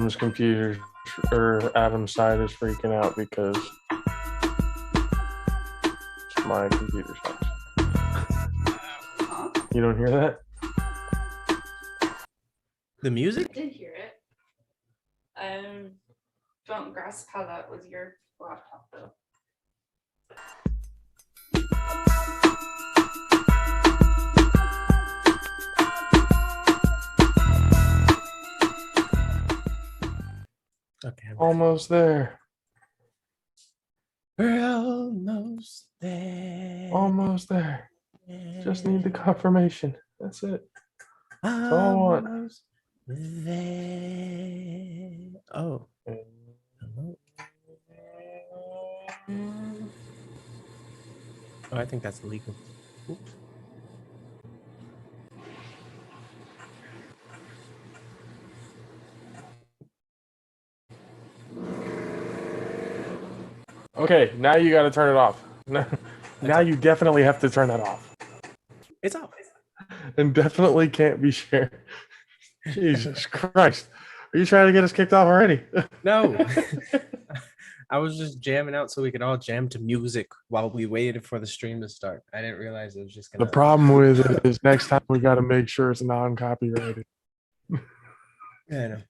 Adam's computer or Adam's side is freaking out because my computer's not. You don't hear that? The music? I did hear it. Don't grasp how that was your laptop though. Okay. Almost there. We're almost there. Almost there. Just need the confirmation. That's it. That's all I want. Almost there. Oh. Hello. Oh, I think that's illegal. Oops. Okay, now you got to turn it off. Now you definitely have to turn that off. It's off. And definitely can't be shared. Jesus Christ. Are you trying to get us kicked off already? No. I was just jamming out so we could all jam to music while we waited for the stream to start. I didn't realize it was just going The problem with it is next time we got to make sure it's non-copyrighted. Yeah, I know.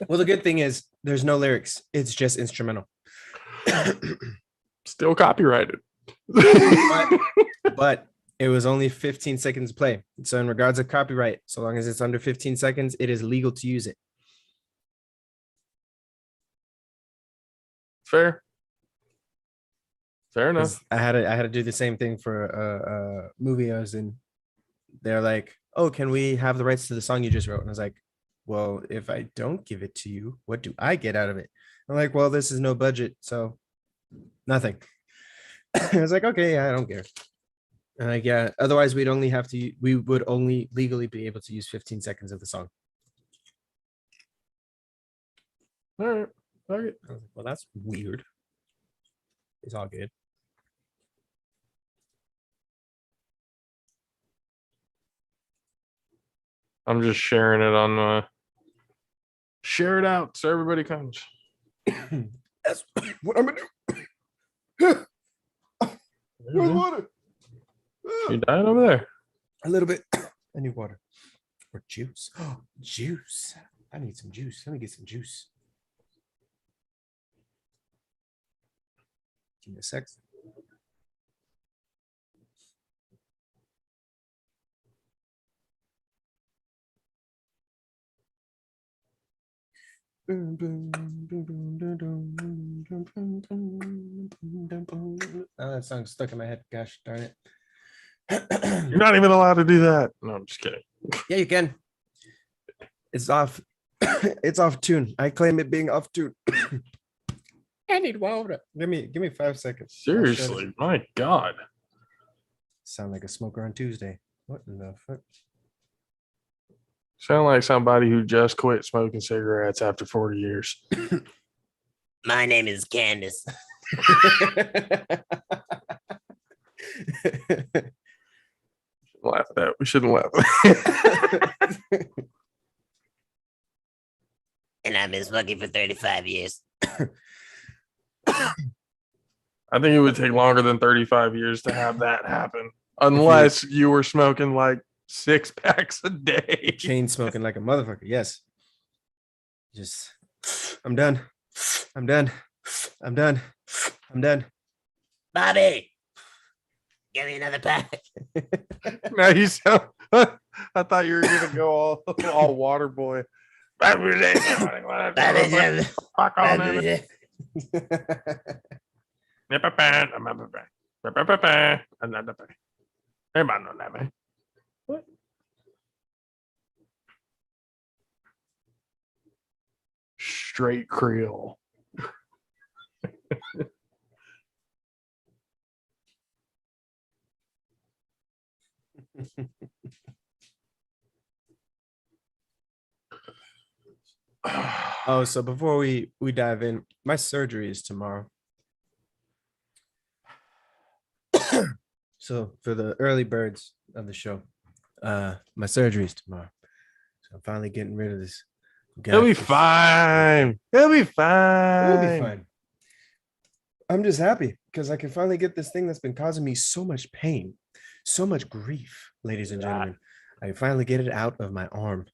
Well, the good thing is there's no lyrics. It's just instrumental. Still copyrighted. But it was only 15 seconds play. So in regards of copyright, so long as it's under 15 seconds, it is legal to use it. Fair enough. 'Cause I had to do the same thing for a movie I was in. They're like, "Oh, can we have the rights to the song you just wrote?" And I was like, "Well, if I don't give it to you, what do I get out of it?" I'm like, "Well, this is no budget, so nothing." I was like, "Okay, yeah, I don't care." And like, yeah, otherwise we would only legally be able to use 15 seconds of the song. All right. Okay. I was like, well, that's weird. It's all good. I'm just sharing it on share it out so everybody comes. That's what I'm gonna do. Where's water? You dying over there? A little bit. I need water or juice. Oh, juice. I need some juice. Let me get some juice. Give me a sec. Oh, that song's stuck in my head. Gosh darn it. You're not even allowed to do that. No, I'm just kidding. Yeah, you can. It's off. It's off tune. I claim it being off tune. I need water. Give me 5 seconds. Seriously, my God. Sound like a smoker on Tuesday. What in the fuck? Sound like somebody who just quit smoking cigarettes after 40 years. My name is Candace. Laugh at that. We shouldn't laugh. And I've been smoking for 35 years. I think it would take longer than 35 years to have that happen. Unless you were smoking like 6 packs a day. Chain smoking like a motherfucker. Yes. Just, I'm done. I'm done. I'm done. I'm done. Bobby, give me another pack. Now you sound. I thought you were gonna go all water boy. Fuck on him. What? Straight Creole. Oh, so before we dive in, my surgery is tomorrow. So for the early birds of the show, my surgery is tomorrow. So I'm finally getting rid of this He'll be God, fine. He'll be It'll be fine. fine. I'm just happy because I can finally get this thing that's been causing me so much pain, so much grief, ladies and gentlemen. I can finally get it out of my arm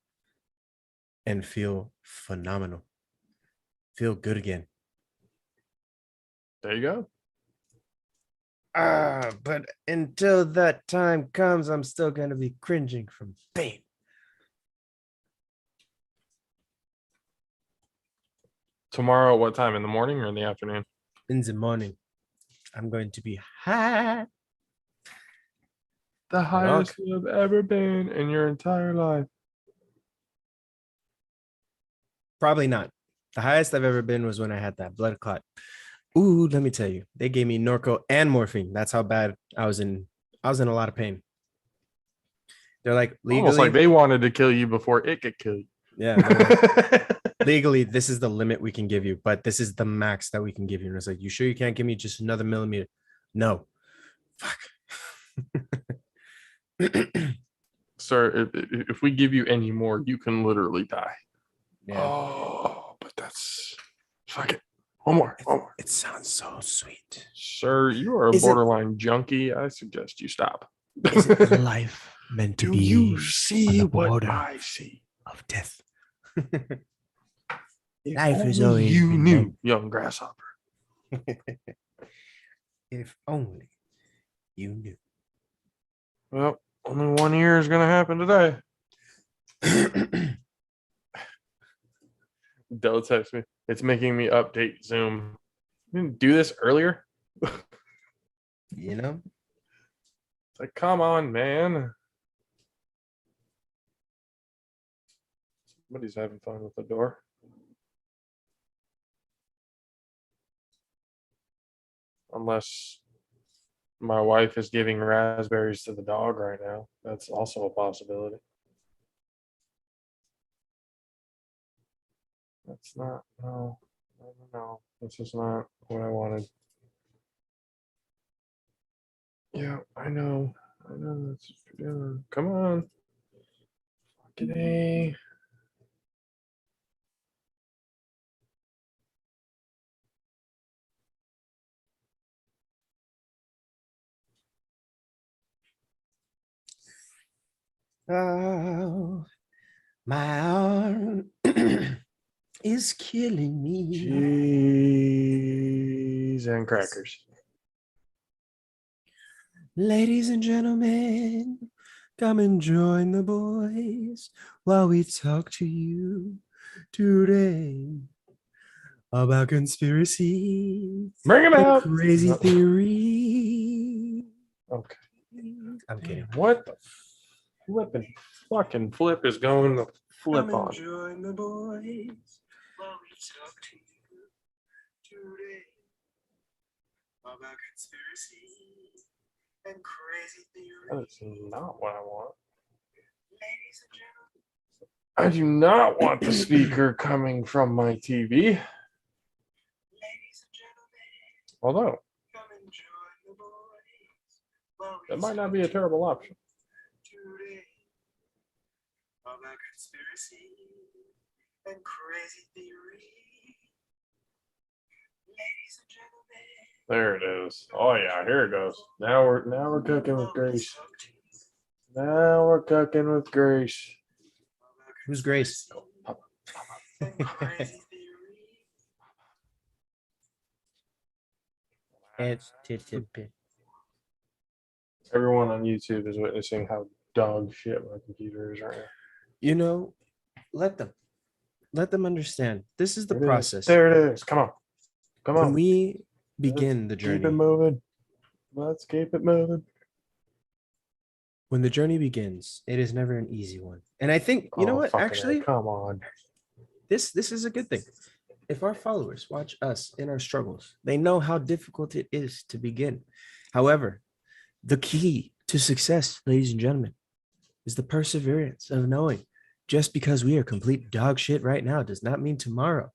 and feel phenomenal. Feel good again. There you go. But until that time comes, I'm still going to be cringing from pain. Tomorrow, what time? In the morning or in the afternoon? In the morning, I'm going to be high. The highest you've ever been in your entire life. Probably not. The highest I've ever been was when I had that blood clot. Ooh, let me tell you, they gave me Norco and morphine. That's how bad I was in. I was in a lot of pain. They're like, Almost like legally, they wanted to kill you before it could kill you. yeah, they're like, legally, this is the limit we can give you, but this is the max that we can give you. And it's like, you sure you can't give me just another millimeter? No. Fuck. Sir, if we give you any more, you can literally die. Yeah. Oh, but that's fuck it. One more. It sounds so sweet. Sir, you are a Is it- borderline junkie. I suggest you stop. Is it life meant to Do be you see the what border I see? of death? If Life has only always you been knew, meant- young grasshopper. If only you knew. Well, only 1 year is gonna happen today. Dell text me. It's making me update Zoom. You didn't do this earlier? You know? It's like, come on, man. Somebody's having fun with the door. Unless my wife is giving raspberries to the dog right now. That's also a possibility. That's not, no, no, this is not what I wanted. Yeah, I know. That's, yeah, come on. Fucking A. Oh, my arm is killing me. Cheese and crackers. Ladies and gentlemen, come and join the boys while we talk to you today about conspiracy Bring him and out. crazy No. theory. Okay. I'm kidding. Damn, what the flipping fucking flip is going to flip Come and on? join the boys while we talk to you today about conspiracy and crazy theory. That's not what I want. Ladies and gentlemen, I do not want the speaker coming from my TV. ladies and gentlemen, Although, come and join the boys while we that might not talk be a to terrible option. today about conspiracy and crazy theory. Ladies and gentlemen, There it is. Oh yeah, here it goes. Now we're cooking with Grace. Now we're cooking with Grace. Who's Grace? It's Tip. Everyone on YouTube is witnessing how dog shit my computer is right now. You know, let them understand. This is the There it is. process. There it is. Come on. Come When on. we begin the Keep it journey, moving. Let's keep it moving. when the journey begins, it is never an easy one. And I think, you know what, fucking A, actually, come on. this is a good thing. If our followers watch us in our struggles, they know how difficult it is to begin. However, the key to success, ladies and gentlemen, is the perseverance of knowing just because we are complete dog shit right now does not mean tomorrow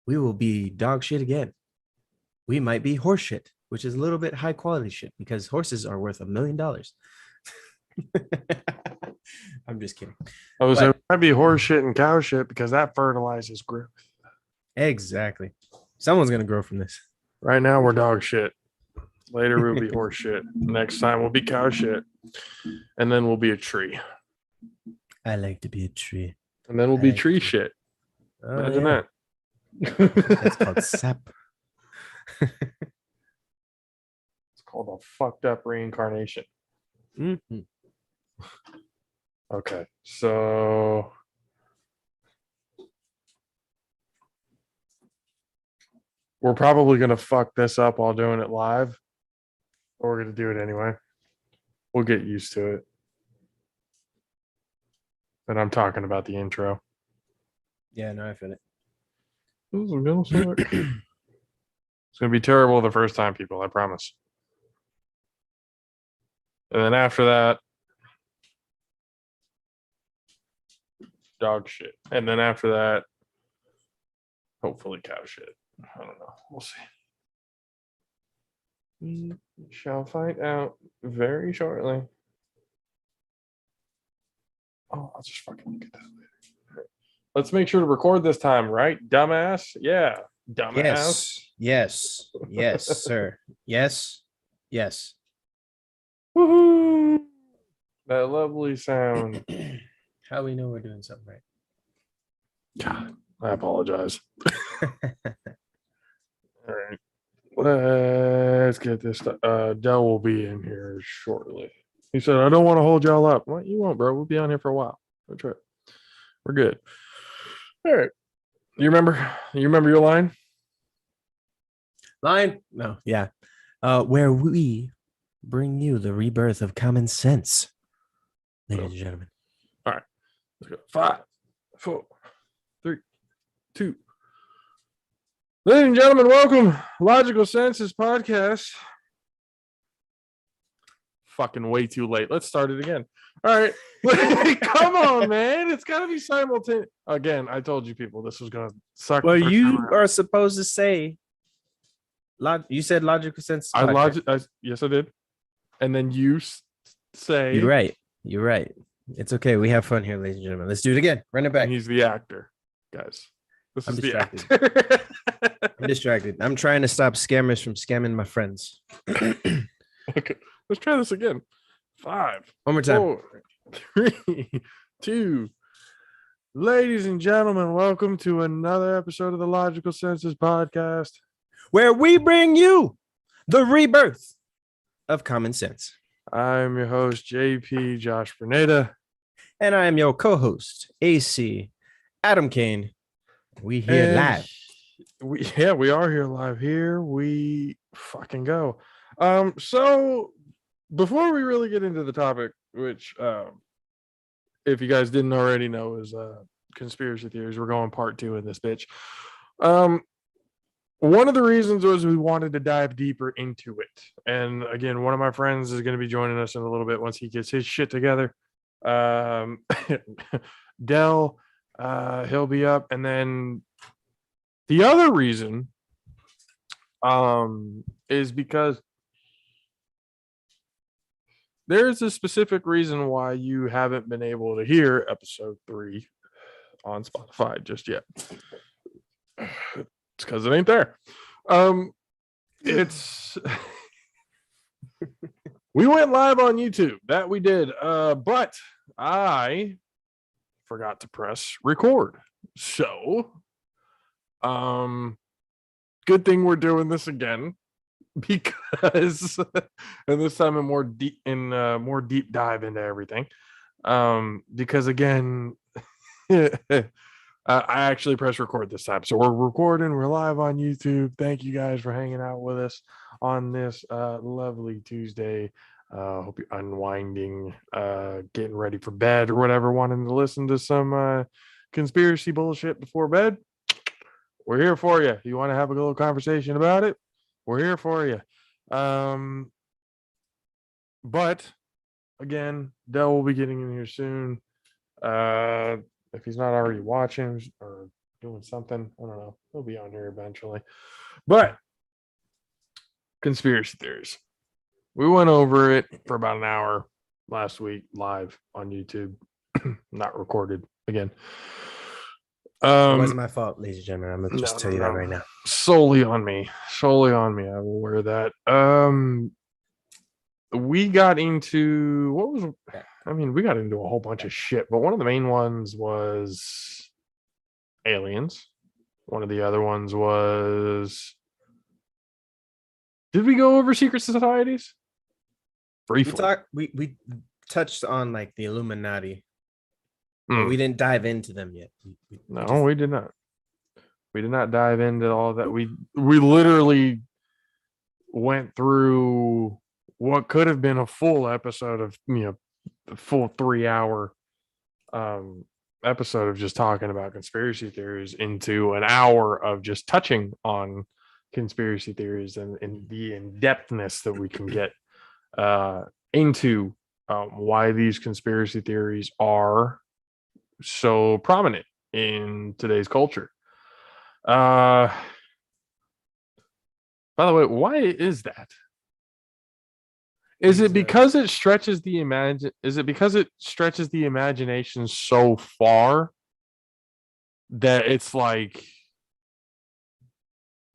we will be dog shit again. We might be horse shit, which is a little bit high quality shit because horses are worth $1 million. I'm just kidding. I was But- like, it might be horse shit and cow shit because that fertilizes growth. Exactly. Someone's gonna grow from this. Right now we're dog shit. Later we'll be horse shit. Next time we'll be cow shit. And then we'll be a tree. I like to be a tree. And then we'll I be like tree to- shit. Oh, Imagine yeah. that. That's called sap. It's called a fucked up reincarnation. Mhm. Okay, so we're probably gonna fuck this up while doing it live, but we're gonna do it anyway. We'll get used to it. And I'm talking about the intro. Yeah, no, I feel it. This is gonna suck. It's gonna be terrible the first time, people. I promise. And then after that, dog shit. And then after that, hopefully cow shit. I don't know. We'll see. We shall find out very shortly. Oh, I'll just fucking look at that later. All right. Let's make sure to record this time, right? Dumbass. Yeah. Dumbass. Yes. Yes, sir. Yes. Yes. Woohoo. That lovely sound. How we know we're doing something right? God, I apologize. All right. Let's get this. Dell will be in here shortly. He said, I don't want to hold y'all up. Well, you won't, bro. We'll be on here for a while. No trip. We're good. All right. You remember your line? Line? No, yeah. Where we bring you the rebirth of common sense, ladies and gentlemen. Let's go. 5, 4, 3, 2. Ladies and gentlemen, welcome. Logical Senses Podcast. Fucking way too late. Let's start it again. All right. Come on, man. It's got to be simultaneous. Again, I told you people this was going to suck. Well, the first you time around. are supposed to say. You said logical sense. Yes, I did. And then you say. You're right. You're right. It's okay. We have fun here, ladies and gentlemen. Let's do it again. Run it back. And he's the actor, guys. This I'm is distracted. the actor. I'm distracted. I'm trying to stop scammers from scamming my friends. Okay, let's try this again. 5, One more time. 4, 3, 2. Ladies and gentlemen, welcome to another episode of the Logical Senses Podcast. Where we bring you the rebirth of common sense. I'm your host, JP Josh Berneda. And I am your co-host, AC Adam Kane. We here live. We are here live. Here we fucking go. So before we really get into the topic, which if you guys didn't already know is conspiracy theories, we're going part 2 in this bitch. One of the reasons was we wanted to dive deeper into it. And again, one of my friends is going to be joining us in a little bit once he gets his shit together. Dell, he'll be up. And then the other reason is because there's a specific reason why you haven't been able to hear episode 3 on Spotify just yet. It's because it ain't there. It's we went live on YouTube. That we did. But I forgot to press record. So good thing we're doing this again because and this time in more deep dive into everything. Because again I actually pressed record this time. So we're recording. We're live on YouTube. Thank you guys for hanging out with us on this lovely Tuesday. Hope you're unwinding, getting ready for bed or whatever, wanting to listen to some conspiracy bullshit before bed. We're here for you. You want to have a little conversation about it? We're here for you. But again, Dell will be getting in here soon. If he's not already watching or doing something, I don't know. He'll be on here eventually. But conspiracy theories. We went over it for about an hour. last week live on YouTube, not recorded again. It wasn't my fault, ladies and gentlemen. I'm gonna just tell you that right now. Solely on me. Solely on me. I will wear that. We got into we got into a whole bunch of shit, but one of the main ones was aliens. One of the other ones was, did we go over secret societies? Briefly. We touched on like the Illuminati, but Mm. we didn't dive into them yet. We did not. We did not dive into all that. We literally went through what could have been a full episode of, the full 3-hour episode of just talking about conspiracy theories into an hour of just touching on conspiracy theories and the in-depthness that we can get into why these conspiracy theories are so prominent in today's culture. By the way, why is that? Is it because it stretches the imagination so far that it's like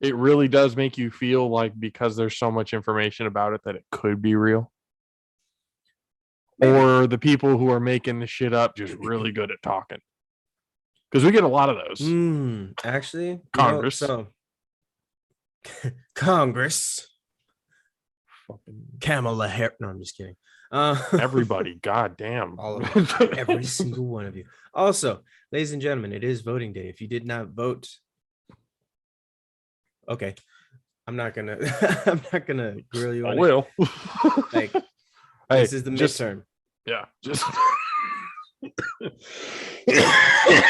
it really does make you feel like, because there's so much information about it, that it could be real? Maybe. Or the people who are making the shit up just really good at talking? Because we get a lot of those. Actually, Congress. Congress. Fucking Kamala Harris. No, I'm just kidding. Everybody, goddamn, all of them, every single one of you. Also, ladies and gentlemen, it is voting day. If you did not vote, okay, I'm not gonna grill you. I will. Like, hey, this is the midterm. Yeah, just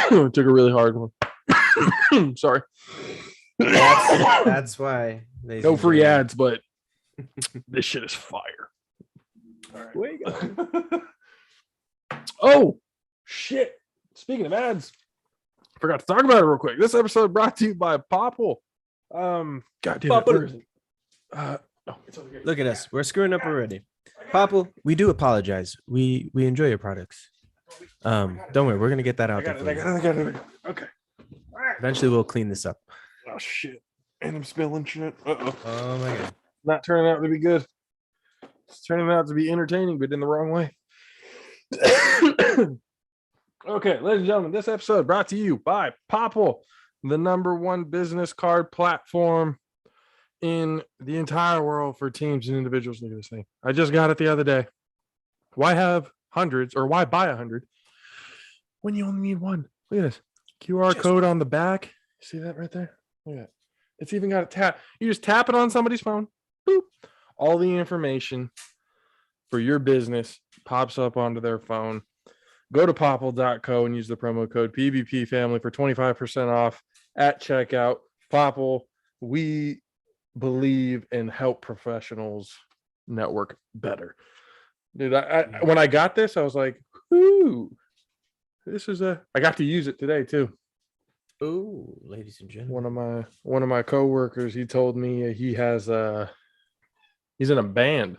took a really hard one. Sorry. That's why. No free ads, but this shit is fire. All right. Oh shit! Speaking of ads, forgot to talk about it real quick. This episode brought to you by Popple. God damn it, where is it? It's over here. Look at us. We're screwing up already. Popple, we do apologize. We enjoy your products. Don't worry, we're gonna get that out there. I got it. Okay. Eventually, we'll clean this up. Oh shit! And I'm spilling shit. Oh my god! Not turning out to be good. It's turning out to be entertaining, but in the wrong way. Okay, ladies and gentlemen, this episode brought to you by Popple, the #1 business card platform in the entire world for teams and individuals. Look at this thing. I just got it the other day. Why have hundreds, or why buy 100 when you only need one? Look at this QR code on the back. See that right there? Look at that. It's even got a tap. You just tap it on somebody's phone. Boop. All the information for your business pops up onto their phone. Go to popple.co and use the promo code PBP Family for 25% off at checkout. Popple, we believe and help professionals network better. Dude, when I got this, I was like, ooh, I got to use it today too. Oh, ladies and gentlemen. One of my coworkers, he told me he's in a band.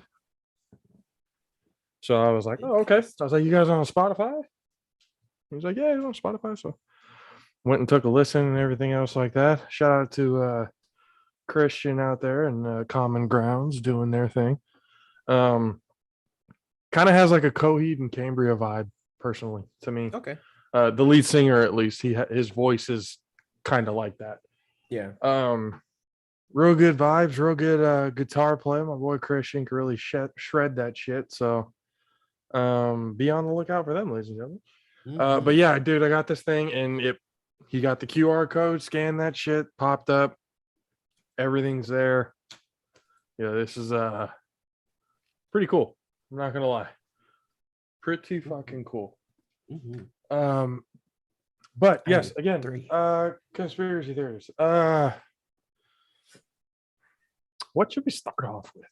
So I was like, oh, okay. I was like, you guys on Spotify? He was like, yeah, he's on Spotify. So went and took a listen and everything else like that. Shout out to Christian out there and Common Grounds doing their thing. Kind of has like a Coheed and Cambria vibe, personally, to me. Okay. The lead singer, at least, his voice is kind of like that. Yeah. Real good vibes, real good guitar play. My boy Christian can really shred that shit. So be on the lookout for them, ladies and gentlemen. Mm-hmm. But yeah, dude, I got this thing, and he got the QR code, scanned that shit, popped up, everything's there. Yeah, this is pretty cool. I'm not gonna lie, pretty fucking cool. Mm-hmm. But yes, again, conspiracy theories. What should we start off with?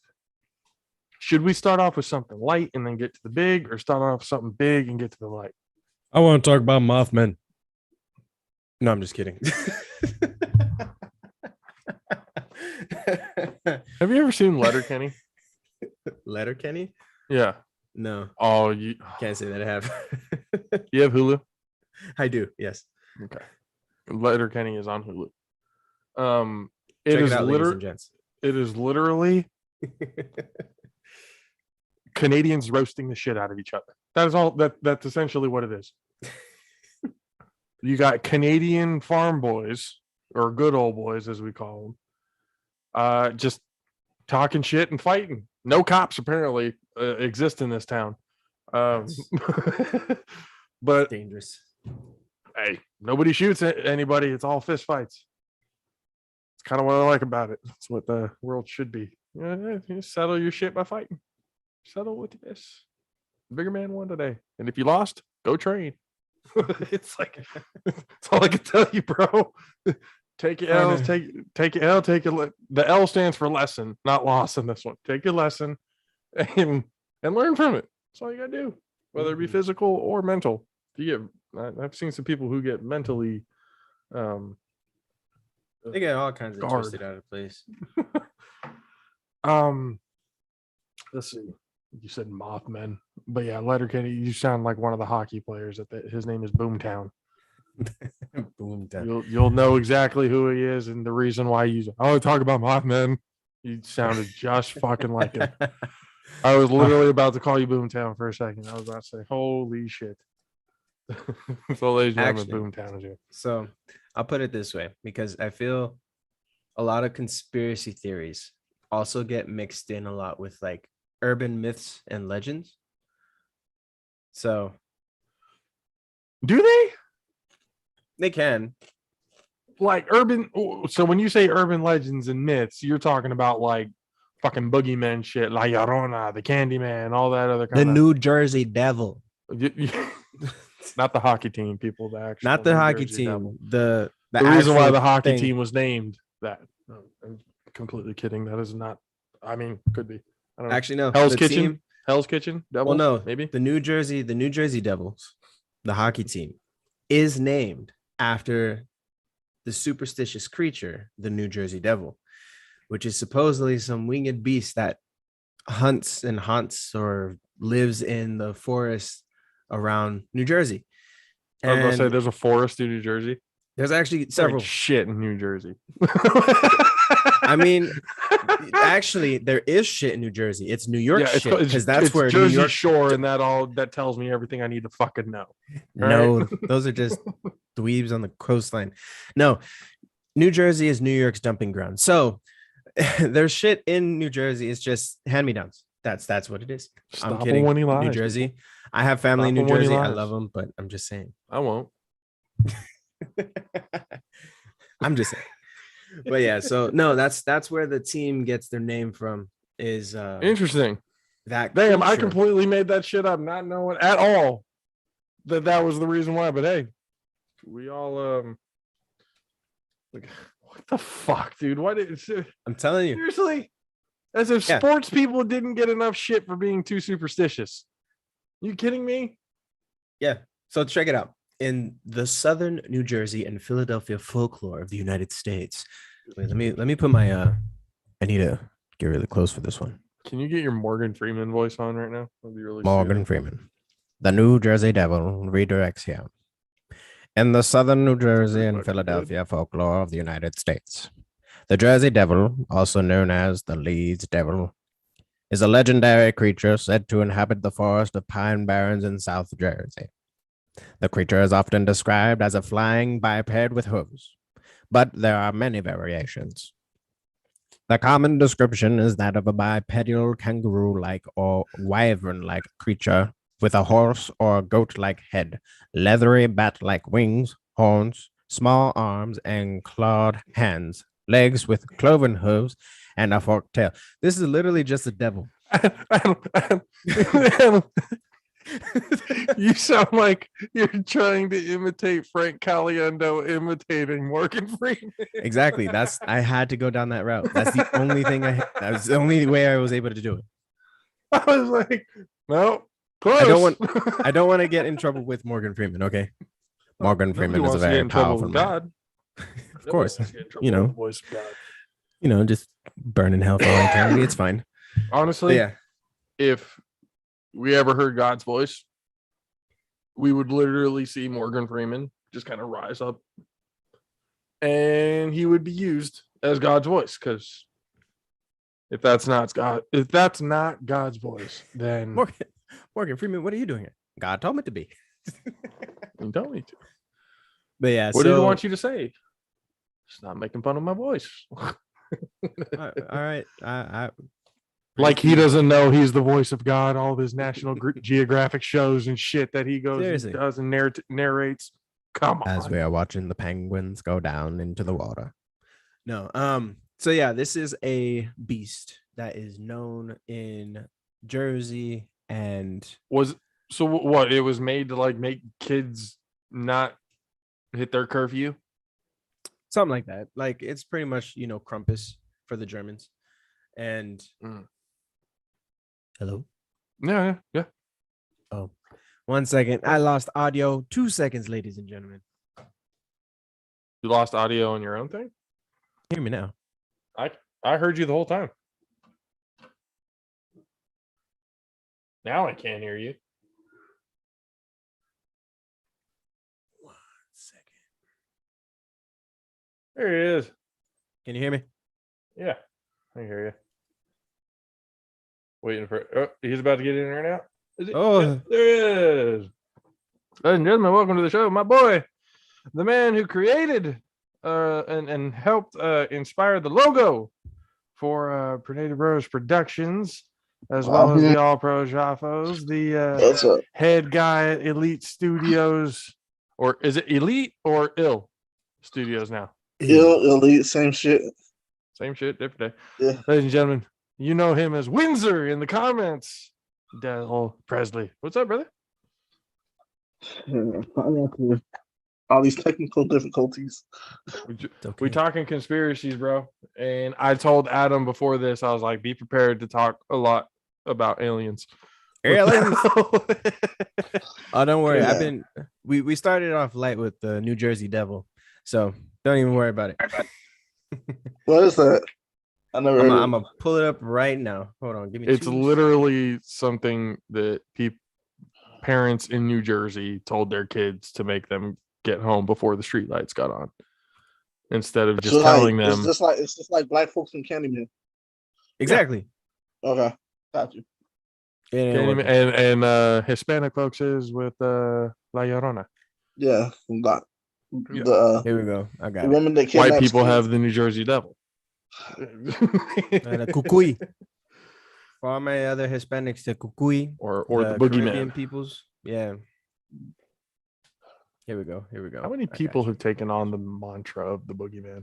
Should we start off with something light and then get to the big, or start off with something big and get to the light? I want to talk about Mothman. No, I'm just kidding. Have you ever seen Letterkenny? Letterkenny? Yeah. No, Oh, you can't say that I have. you have Hulu? I do. Yes. Okay. Letterkenny is on Hulu. It Check it is out, ladies and gents. it is literally Canadians roasting the shit out of each other. That is all that's essentially what it is. You got Canadian farm boys, or good old boys as we call them, just talking shit and fighting. No cops apparently exist in this town. But Dangerous. hey, nobody shoots at anybody. It's all fist fights. It's kind of what I like about it. It's what the world should be. You settle your shit by fighting. Settle with this. The bigger man won today. And if you lost, go train. It's like that's all I can tell you, bro. Take your L's, take your L, the L stands for lesson, not loss in this one. Take your lesson and learn from it. That's all you gotta do, whether it be physical or mental. If you get, I've seen some people who get mentally They get all kinds of guard. twisted out of place. Let's see. You said Mothman, but yeah, Letterkenny. You sound like one of the hockey players. His name is Boomtown. Boom. Done. You'll know exactly who he is and the reason why you. Oh, talk about Mothman. You sounded just fucking like him. I was literally about to call you Boomtown for a second. I was about to say, "Holy shit!" So, ladies and gentlemen, Boomtown is here. So I'll put it this way, because I feel a lot of conspiracy theories also get mixed in a lot with like urban myths and legends. So Do they can. like urban? So when you say urban legends and myths, you're talking about like fucking boogeyman shit, La Llorona, the Candyman, all that other kind The of. New Jersey Devil. Not the hockey team, people. Not the New hockey Jersey team. Devil. The reason why actual the hockey thing. team was named that. No, I'm completely kidding. That is not. I mean, could be. I don't know. Actually, no. Hell's the Kitchen. team- Hell's Kitchen. Devils. Well, no. maybe. The New Jersey Devils, the hockey team, is named after the superstitious creature, the New Jersey Devil, which is supposedly some winged beast that hunts and haunts or lives in the forest around New Jersey. I was going to say And there's a forest in New Jersey. there's actually It's like several. shit in New Jersey. I mean, actually, there is shit in New Jersey. It's New York yeah, shit, because that's it's where Jersey New York. Shore, and that tells me everything I need to fucking know. No, right? those are just dweebs on the coastline. No, New Jersey is New York's dumping ground. So there's shit in New Jersey. It's just hand-me-downs. That's what it is. Stop I'm him kidding. when he New lies, Jersey. people. I have family in Stop New him when he Jersey. I lies. love them, but I'm just saying. I won't. I'm just saying. But yeah, so no, that's where the team gets their name from. Is Interesting. that Damn, I creature. completely made that shit up, not knowing at all that was the reason why. But hey, we all like, what the fuck, dude? Why did I'm telling you. seriously? As if Yeah. sports people didn't get enough shit for being too superstitious. You kidding me? Yeah. So check it out. In the southern New Jersey and Philadelphia folklore of the United States. Wait, let me put my I need to get really close for this one. Can you get your Morgan Freeman voice on right now? That'd be really Morgan soothing. Freeman. The New Jersey Devil redirects here. In the southern New Jersey and fucking Philadelphia folklore of the United States, the Jersey Devil, also known as the Leeds Devil, is a legendary creature said to inhabit the forest of pine barrens in South Jersey. The creature is often described as a flying biped with hooves, but there are many variations. The common description is that of a bipedal kangaroo-like or wyvern-like creature with a horse or goat-like head, leathery bat-like wings, horns, small arms, and clawed hands, legs with cloven hooves, and a forked tail. This is literally just a devil. You sound like you're trying to imitate Frank Caliendo imitating Morgan Freeman. Exactly. I had to go down that route. That's the only thing that was the only way I was able to do it. I was like, no, close. I don't want to get in trouble with Morgan Freeman. Okay. Morgan Freeman is a very powerful man. God. Of course. You know. voice of God. Just burn in hell for all eternity. It's fine. Honestly, But yeah. if we ever heard God's voice, we would literally see Morgan Freeman just kind of rise up, and he would be used as God's voice. Because if that's not God's voice, then Morgan Freeman, what are you doing here? God told me to be. you don't need to. But yeah, What did he want you to say? Just not making fun of my voice. all right. I Like he doesn't know he's the voice of God. All of his National Geographic shows and shit that he goes Seriously. and does and narrates. Come on. As we are watching the penguins go down into the water. No. So yeah, this is a beast that is known in Jersey and So what? It was made to like make kids not hit their curfew. something like that. Like it's pretty much, Krampus for the Germans. And hello. Yeah. Oh, 1 second. I lost audio. 2 seconds, ladies and gentlemen. You lost audio on your own thing. Hear me now. I heard you the whole time. Now I can't hear you. 1 second. There he is. Can you hear me? Yeah, I hear you. Waiting for. Oh, he's about to get in there now. Is it? Oh. Yeah, there he is. Ladies and gentlemen, welcome to the show. My boy, the man who created and helped inspire the logo for Predator Bros Productions, as well as the All Pro Jaffos, the head guy at Elite Studios, or is it Elite or Ill Studios now? Elite, same shit. Same shit, different day. Yeah. Ladies and gentlemen, you know him as Windsor in the comments. Dell Presley. What's up, brother? All these technical difficulties. We talking conspiracies, bro. And I told Adam before this, I was like, be prepared to talk a lot about aliens. Aliens. Oh, don't worry. Yeah. We started off light with the New Jersey Devil. So don't even worry about it. What is that? I never heard I'm gonna pull it up right now. Hold on, give me. It's 2 literally something that parents in New Jersey told their kids to make them get home before the street lights got on, instead of just telling them. It's just like black folks in Candyman. Exactly. Okay, got you. And Hispanic folks is with La Llorona. Yeah, Here we go. I got the it. women that White kidnap people kids. have the New Jersey Devil. And a Kukui. For all my other Hispanics, the Kukui or the Caribbean boogeyman. peoples. Yeah. Here we go. How many people have taken on the mantra of the boogeyman?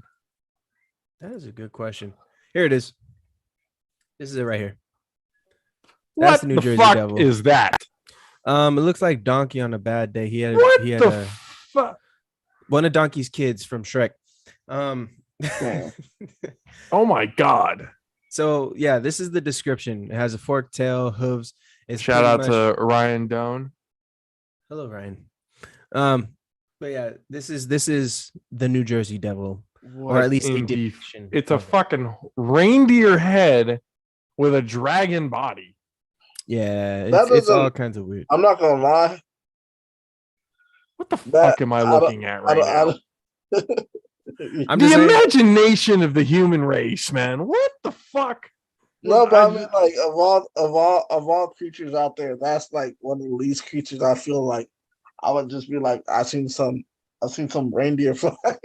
That is a good question. Here it is. This is it right here. What That's the New the Jersey fuck Devil. is that? It looks like Donkey on a bad day. He had Fuck? one of Donkey's kids from Shrek. Oh my god! So yeah, this is the description. It has a forked tail, hooves. It's Shout out pretty much- to Ryan Doan. Hello, Ryan. But yeah, this is the New Jersey Devil, or at least a depiction. It's a of it. fucking reindeer head with a dragon body. Yeah, That it's all doesn't- kinds of weird. I'm not gonna lie. What the That- fuck am I I don't- looking at right now? I'm The just saying, imagination of the human race, man. What the fuck? No, but I I- mean, like of all creatures out there, that's like one of the least creatures. I feel like I would just be like, I've seen some reindeer fly. I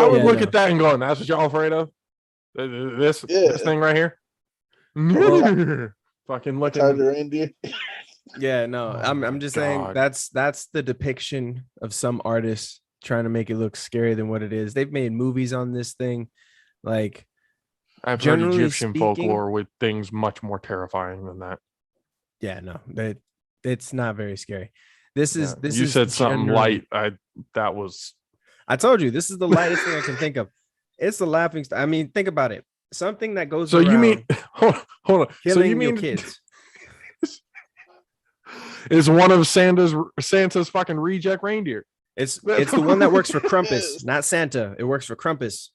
would Yeah, look no. at that and go, "That's what y'all afraid of? This Yeah. thing right here." Well, Fucking Tiger looking. reindeer. yeah, no, Oh I'm my just saying God. that's the depiction of some artists trying to make it look scarier than what it is. They've made movies on this thing, like I've heard generally Egyptian speaking- folklore with things much more terrifying than that. yeah, no, it's not very scary. This is Yeah. this You is said something generally- light. That was I told you this is the lightest thing I can think of. It's the laughing stock. I mean, think about it. Something that goes so. You mean around hold on? So killing you your mean kids. is one of Santa's fucking reject reindeer? It's the one that works for Krampus, not Santa. It works for Krampus.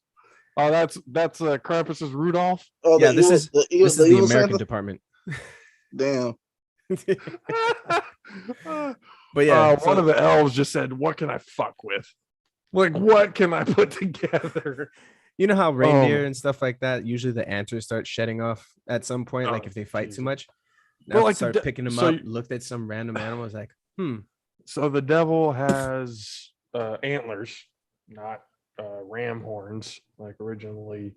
Oh, that's Krampus's Rudolph. Oh, Yeah, this is the evil American Santa? department. Damn. But yeah, one of the elves just said, "What can I fuck with? Like, what can I put together?" you know how reindeer and stuff like that, usually the antlers start shedding off at some point, like Oh, if they fight Jesus. too much. Well, Now like start picking them so up, looked at some random animal, was like, So the devil has antlers, not ram horns, like originally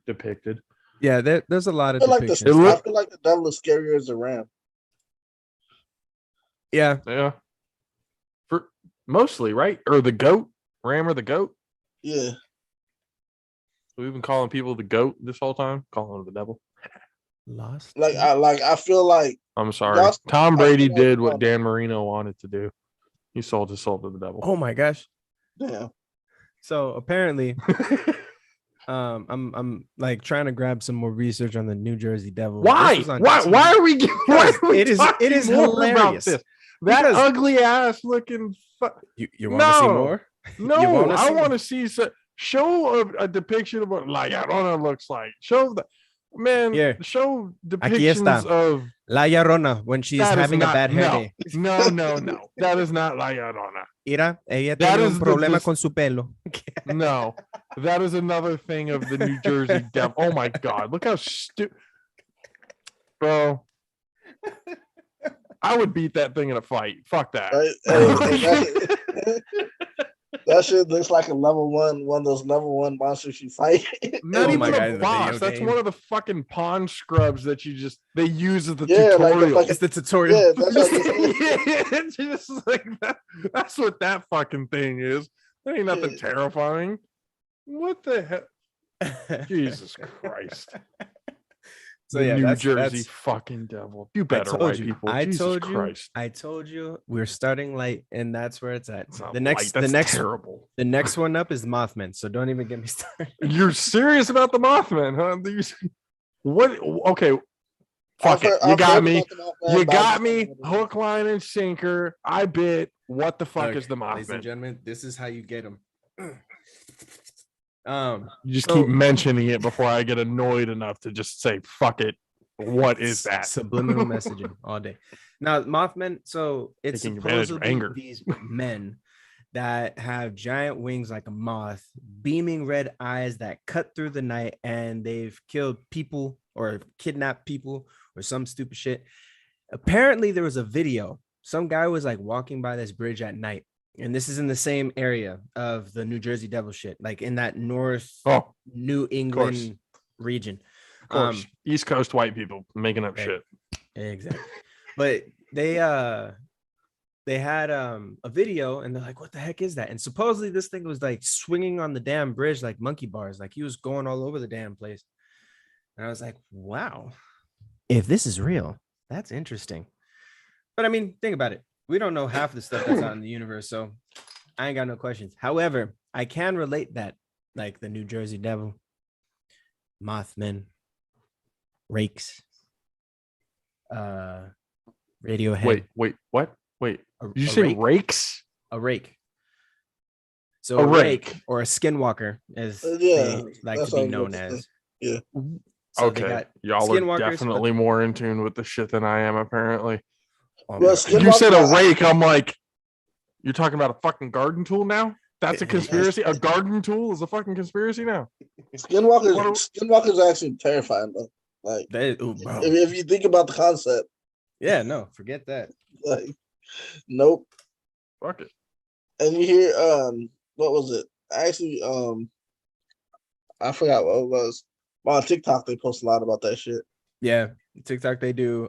depicted. yeah, there's a lot I of feel like depictions. I feel like the devil is scarier as a ram. Yeah, Yeah, for mostly right, or the goat, ram or the goat. Yeah. We've been calling people the goat this whole time, calling them the devil. lost. I feel like I'm sorry. Y'all- Tom I Brady feel like- did what Dan Marino wanted to do. He sold his soul to the devil. Oh my gosh. damn. So apparently, I'm like trying to grab some more research on the New Jersey Devil. Why? This was on Why? TV. Why are we? Why are we it is talking more about hilarious. this? That Because- ugly ass looking. You want to see No. more? No, wanna I see want to see show a depiction of what La Llorona looks like. Show the man. Here. Show Aquí está. depictions of La Llorona when she's that is having a not- bad hair no, day. No. That is not La Llorona. Mira, ella That tiene is un the- problema this- con su pelo. No, that is another thing of the New Jersey devil. Oh my god, look how stupid, bro. I would beat that thing in a fight. Fuck that. Right? That shit looks like a one of those level 1 monsters you fight. Not Oh even my a God, the video boss. That's game. one of the fucking pawn scrubs that they use as the Yeah, like the tutorial. fucking- It's the tutorial. Yeah, that's what It's just like that. That's what that fucking thing is. There ain't nothing Yeah. terrifying. What the hell? Jesus Christ. So The yeah, New that's- Jersey that's- fucking devil. You I better, told white you. people. I Jesus told you. Christ. I told you we're starting light, and that's where it's at. It's not The light. next, That's terrible. the next one up is Mothman. So don't even get me started. You're serious about the Mothman, huh? What? Okay. Fuck it. You got me. You got me. Hook, line, and sinker. I bit. What the fuck Look, is the ladies and Mothman? gentlemen, this is how you get them. You just so- keep mentioning it before I get annoyed enough to just say, fuck it. What is that? Subliminal messaging all day. Now, Mothman, so it's Taking advantage of supposedly anger. these men that have giant wings like a moth, beaming red eyes that cut through the night, and they've killed people or kidnapped people or some stupid shit. Apparently, there was a video. Some guy was like walking by this bridge at night, and this is in the same area of the New Jersey Devil shit, like in that North Oh, New England region. of course. East Coast white people making up Right. shit. Exactly. But they had a video, and they're like, what the heck is that? And supposedly this thing was like swinging on the damn bridge like monkey bars, like he was going all over the damn place. And I was like, wow, if this is real, that's interesting. But I mean, think about it. We don't know half the stuff that's out in the universe, so I ain't got no questions. However, I can relate that, like the New Jersey Devil, Mothman, rakes, Radiohead. Wait, what? Wait, A- did you a say rake? rakes? A rake. So A a rake. rake or a skinwalker, as Yeah, they like that's to be what I was known about to as. Yeah. So they Okay, got y'all are skinwalkers, but- definitely more in tune with the shit than I am, apparently. Oh, Well, my skin- God. You said a Skinwalker- rake. I'm like, you're talking about a fucking garden tool now? That's a conspiracy? A garden tool is a fucking conspiracy now? Skinwalkers, What are- Skinwalkers are actually terrifying though. Like Ooh, bro. if you think about the concept, Yeah, no, forget that. like nope. Fuck it. And you hear what was it? Actually, I forgot what it was. On TikTok they post a lot about that shit. Yeah, TikTok they do.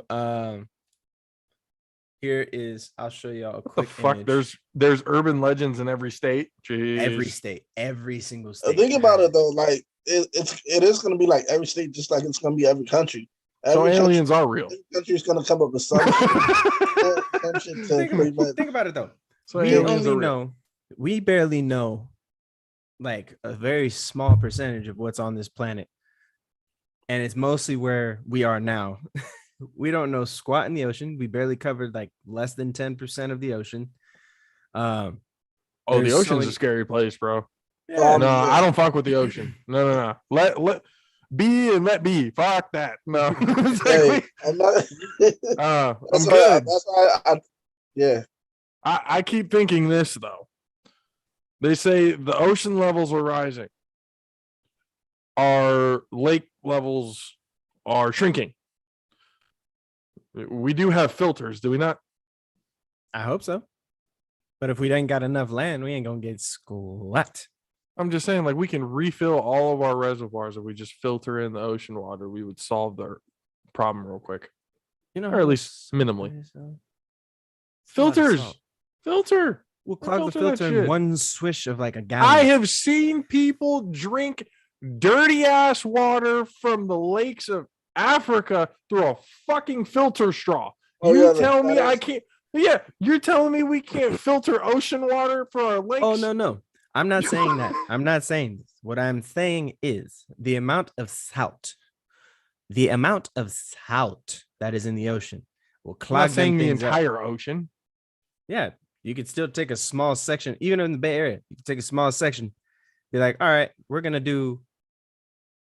Here is, I'll show y'all a What the quick fuck? image. There's urban legends in every state. Jeez. Every state, every single state. Think about it though, like it is gonna be like every state, just like it's gonna be every country. So Every aliens are real. country's gonna come up with some shit to Think pretty much. think about it though. So We aliens only are real. know, we barely know like a very small percentage of what's on this planet. And it's mostly where we are now. We don't know squat in the ocean. We barely covered like less than 10% of the ocean. Oh, the there's so ocean's many- a scary place, bro. Yeah, No, yeah. I don't fuck with the ocean. No. Let Be and let be. Fuck that. No. It's Hey, like, I'm not. I'm That's why. good. That's why. Yeah. I keep thinking this though. They say the ocean levels are rising. Our lake levels are shrinking. We do have filters, do we not? I hope so. But if we ain't got enough land, we ain't gonna get squat. I'm just saying, like, we can refill all of our reservoirs if we just filter in the ocean water. We would solve the problem real quick, You know, or how at much least salt minimally. there is, though? It's a lot of Filters, salt. filter. We'll We'll clog the filter that filter in shit. one swish of like a I gallon. have seen people drink dirty ass water from the lakes of Africa through a fucking filter straw. Oh, You yeah, tell me that I is- can't. Yeah, you're telling me we can't filter ocean water for our lakes? Oh no. I'm not saying that. I'm not saying this. What I'm saying is the amount of salt that is in the ocean will I'm clog not them saying the things up. entire ocean. Yeah, you could still take a small section, even in the Bay Area. You can take a small section, be like, all right, we're gonna do.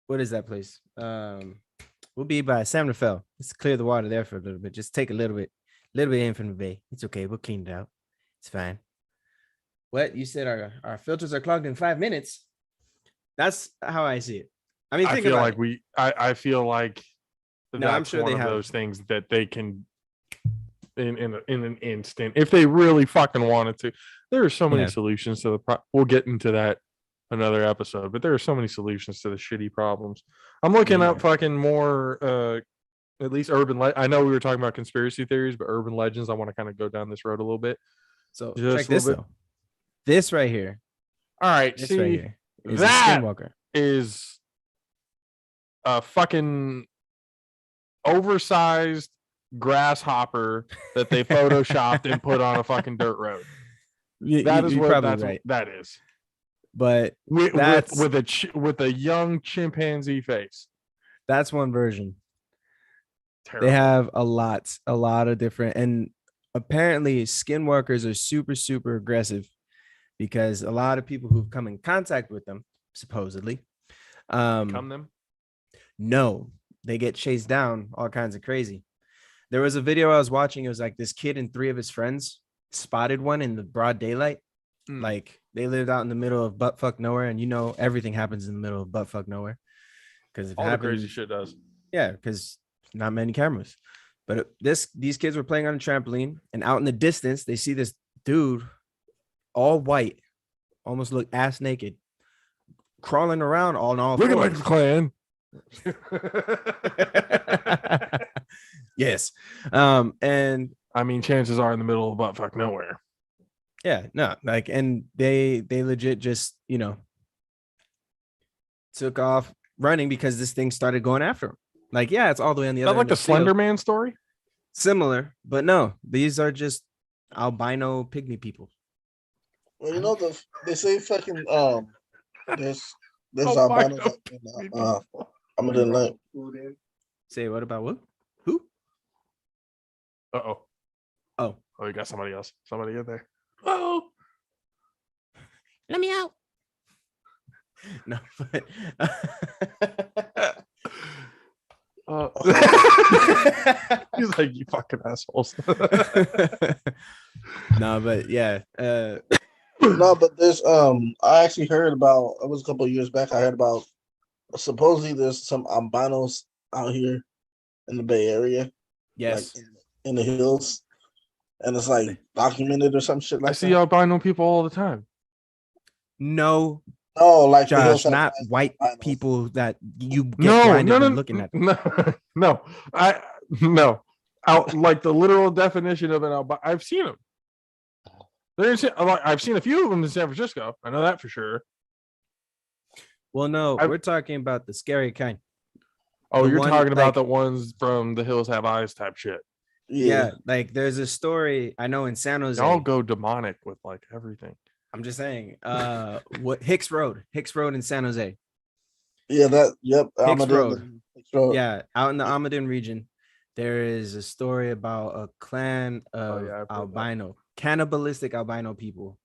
What is that place? We'll be by San Rafael. Let's clear the water there for a little bit. Just take a little bit in from the bay. It's okay. We'll clean it out. It's fine. What you said? Our filters are clogged in 5 minutes. That's how I see it. I mean, I think feel about like it. I feel like No, I'm that's sure one they of have. those things that they can in an instant if they really fucking wanted to. There are so many Yeah. solutions to the we'll get into that another episode, but there are so many solutions to the shitty problems. I'm looking Yeah. up fucking more at least I know we were talking about conspiracy theories, but urban legends, I want to kind of go down this road a little bit. So Just check a this little though. This right here. All right, This see, right here is a that skinwalker. is a fucking oversized grasshopper that they photoshopped and put on a fucking dirt road. That is You're what probably that's right. what that is. But With That's- with a young chimpanzee face. that's one version. Terrible. They have a lot of different, and apparently skinwalkers are super aggressive because a lot of people who've come in contact with them, supposedly, Become them. no, they get chased down, all kinds of crazy. There was a video I was watching. It was like this kid and 3 of his friends spotted one in the broad daylight. Mm. Like they lived out in the middle of buttfuck nowhere, and you know everything happens in the middle of buttfuck nowhere because if it All the happens, crazy shit does. yeah, because not many cameras. But these kids were playing on a trampoline, and out in the distance, they see this dude, all white, almost look ass naked, crawling around on all Look at my fours. clan. Yes, and I mean, chances are in the middle of buttfuck nowhere. yeah, no, like, and they legit just took off running because this thing started going after him. Like, yeah, it's all the way on the Is other that like end the of the field. Slender Man story? Similar, but no, these are just albino pygmy people. Well, you know they say fucking there's Oh, my albino God. I'm gonna like Say what about what? Who? Uh-oh. Oh, Oh, you got somebody else. Somebody in there. Oh. let me out. No, but He's like, you fucking assholes. no, but yeah. no, but there's I actually heard about it was a couple of years back. I heard about supposedly there's some albinos out here in the Bay Area, Yes. like in the hills, and it's like documented or some shit like I see that. albino people all the time. No, No, like the Josh, hillside not guys, white albinos. people that you get No, blinded no, when no, looking at. no. No. Out like the literal definition of an albino. I've seen them. I've seen a few of them in San Francisco. I know that for sure. Well, no, I- we're talking about the scary kind. Oh, The you're one, talking about like- the ones from The Hills Have Eyes type shit. Yeah, like there's a story I know in San Jose. Y'all go demonic with like everything. I'm just saying, what Hicks Road in San Jose. Yeah, that Hicks Almaden, Road. Hicks Road. Yeah, out in the Almaden region, there is a story about a clan of yeah, I've heard that. albino, cannibalistic albino people.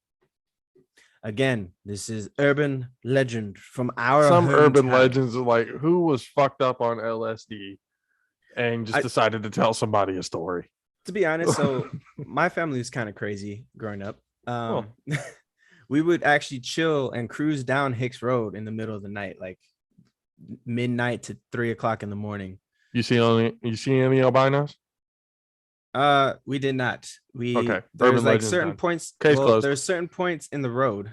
Again, this is urban legend from our Some urban hometown. legends are like, who was fucked up on LSD and just I- decided to tell somebody a story. To be honest, so my family was kind of crazy growing up. Well. We would actually chill and cruise down Hicks Road in the middle of the night, like midnight to 3 o'clock in the morning. You see any albinos? We did not. Okay, There's urban like legends certain done. points. Case closed. There's certain points in the road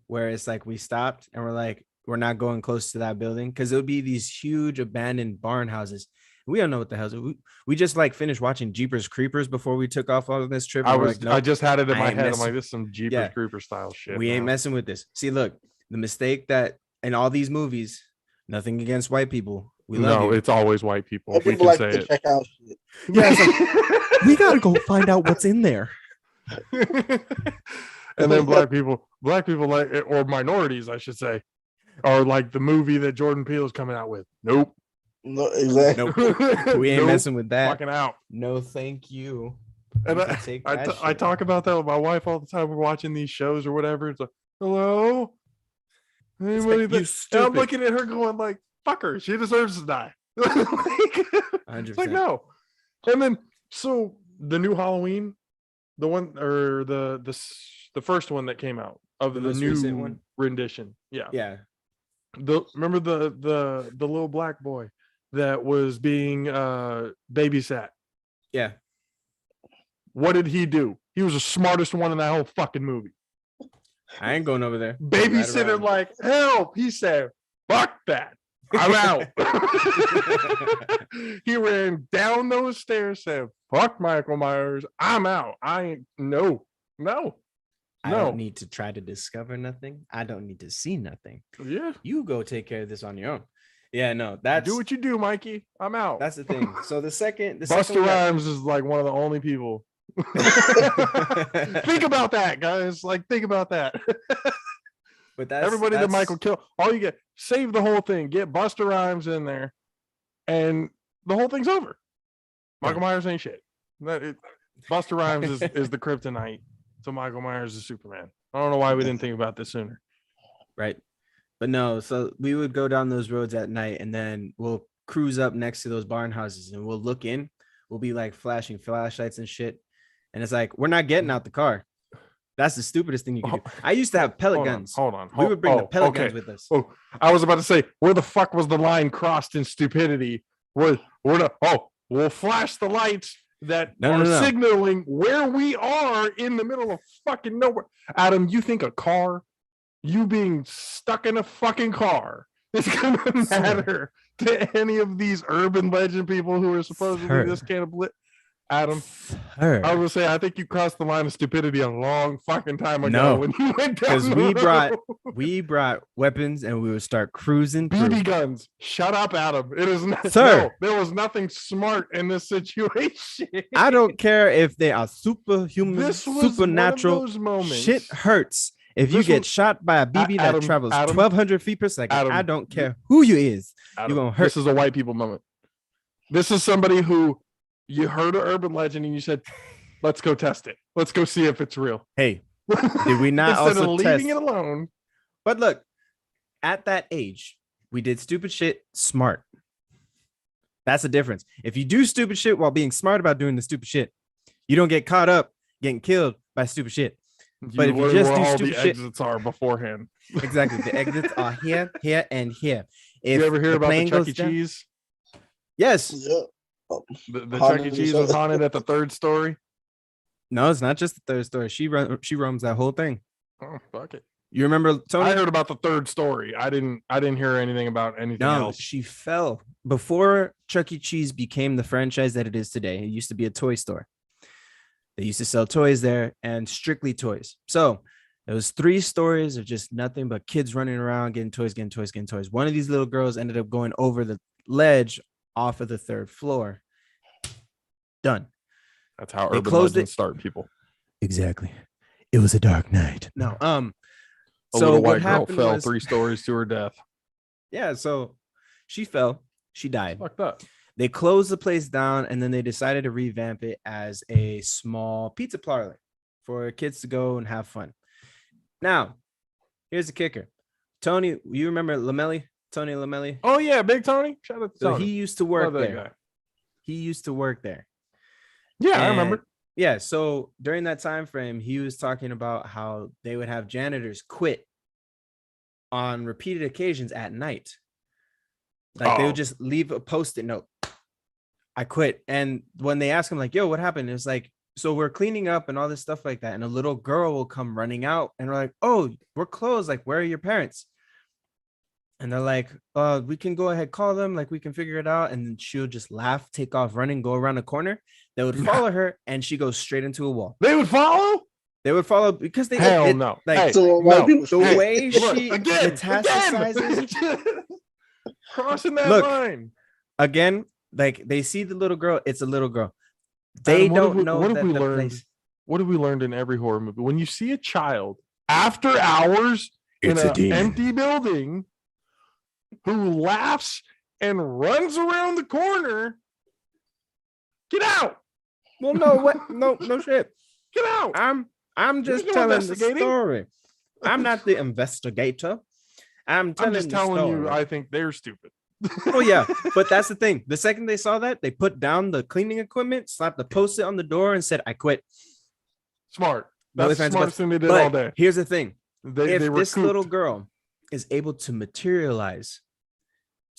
where it's like we stopped and we're like, we're not going close to that building because it would be these huge abandoned barn houses. We don't know what the hell. We just like finished watching Jeepers Creepers before we took off on this trip. I and we're was like, nope, I just had it in I my ain't head. I'm messing- like, this is some Jeepers Yeah. Creeper style shit. we ain't man. messing with this. See, look, the mistake that in all these movies, nothing against white people. We love No, you. it's always white people. White We people can like say to check out shit. Yeah, it's we gotta go find out what's in there. it. And then black people like, or minorities, I should say, are like the movie that Jordan Peele is coming out with. Nope. No, exactly. Nope. We ain't Nope. messing with that. Fucking out. No, thank you. And You can take that I shit. talk about that with my wife all the time. We're watching these shows or whatever. It's like, hello? Anybody you that- and I'm stupid. looking at her going like, fuck her. She deserves to die. It's like, 100%. no. And then, so the new Halloween, the one or the first one that came out of The the most new recent one? rendition. Yeah. Yeah. Remember the little black boy that was being babysat. Yeah. What did he do? He was the smartest one in that whole fucking movie. I ain't going over there. Babysitter, around. like, help. He said, fuck that. I'm out. He ran down those stairs, said, fuck Michael Myers. I'm out. I ain't, no. I don't need to try to discover nothing. I don't need to see nothing. Yeah. You go take care of this on your own. Yeah, no, that's Do what you do, Mikey. I'm out. that's the thing. So the second Buster one that- Rhymes is like one of the only people. Think about that, guys. Like, think about that. but that's Everybody that Michael kill, all you get, save the whole thing. Get Buster Rhymes in there, and the whole thing's over. Michael Myers ain't shit. Buster Rhymes is the kryptonite. So Michael Myers is Superman. I don't know why we didn't think about this sooner. right. But no, so we would go down those roads at night and then we'll cruise up next to those barn houses and we'll look in. We'll be like flashing flashlights and shit. And it's like, we're not getting out the car. That's the stupidest thing you can do. I used to have pellet guns. Hold on. We would bring the pellet okay. guns with us. Oh, I was about to say, where the fuck was the line crossed in stupidity? We'll flash the lights that No. signaling where we are in the middle of fucking nowhere. Adam, you think a car, you being stuck in a fucking car, is gonna Sir. matter to any of these urban legend people who are supposedly Sir. this kind of Adam, Her. I was say I think you crossed the line of stupidity a long fucking time ago No, when you went down because the we road. brought weapons and we would start cruising through. BB guns. Shut up, Adam. It is not. Sir. No, there was nothing smart in this situation. I don't care if they are superhuman, This was supernatural. one of those moments. Shit hurts. If you This get was- shot by a BB that Adam, travels Adam, 1,200 feet per second, Adam, I don't care who you is. Adam, gonna hurt. This is a white people moment. This is somebody who you heard an urban legend and you said, "Let's go test it. Let's go see if it's real." Hey, did we not Instead of also leaving test? it alone? But look, at that age, we did stupid shit smart. That's the difference. If you do stupid shit while being smart about doing the stupid shit, you don't get caught up getting killed by stupid shit. But if you learn just where do all stupid the shit- exits are beforehand. Exactly. The exits are here, here, and here. If You ever hear about the plane Chuck goes E. down- Cheese? Yes. Yeah. The Haunted Chuck E. Cheese or was something? haunted at the third story. No, it's not just the third story. She roams that whole thing. Oh, fuck it. You remember Tony? I heard about the third story. I didn't hear anything about anything No, else. she fell before Chuck E. Cheese became the franchise that it is today. It used to be a toy store. They used to sell toys there and strictly toys. So it was 3 stories of just nothing but kids running around, getting toys, getting toys, getting toys. One of these little girls ended up going over the ledge off of the 3rd floor. Done. That's how They urban closed legends it- start, people. Exactly. It was a dark night. No. A So little what white girl happened fell was- 3 stories to her death. Yeah. So she fell. She died. Fucked up. They closed the place down and then they decided to revamp it as a small pizza parlor for kids to go and have fun. Now, Here's the kicker. Tony, you remember Lamelli? Tony Lamelli? Oh yeah, Big Tony. Shout out to So Tony. he used to Love work that there. guy. He used to work there. Yeah, I And, remember. Yeah, so during that time frame, he was talking about how they would have janitors quit on repeated occasions at night. Like they Oh. would just leave a post-it note. I quit. And when they ask him, like, yo, what happened? It's like, so we're cleaning up and all this stuff like that. And a little girl will come running out and we're like, oh, we're closed. Like, where are your parents? And they're like, we can go ahead, call them, like we can figure it out. And she'll just laugh, take off running, go around the corner. They would follow her and she goes straight into a wall. They would follow? They would follow because they Hell no. Like Hey, So white no. people the shit. way Look, she again, metastasizes. crossing that Look. line. Again, like they see the little girl, it's a little girl. They Adam, don't know what that have we the learned? place. What have we learned in every horror movie? When you see a child after hours It's in a an demon. empty building who laughs and runs around the corner, get out. Well, no, what? No shit. Get out. I'm just no telling the investigating. story. I'm not the investigator. I'm I'm telling just the telling you, story. I think they're stupid. Oh yeah, but that's the thing. The second they saw that, they put down the cleaning equipment, slapped the post-it on the door, and said, "I quit." Smart. No That's the offense, smartest thing they did but all day. here's the thing: They if this recouped. little girl is able to materialize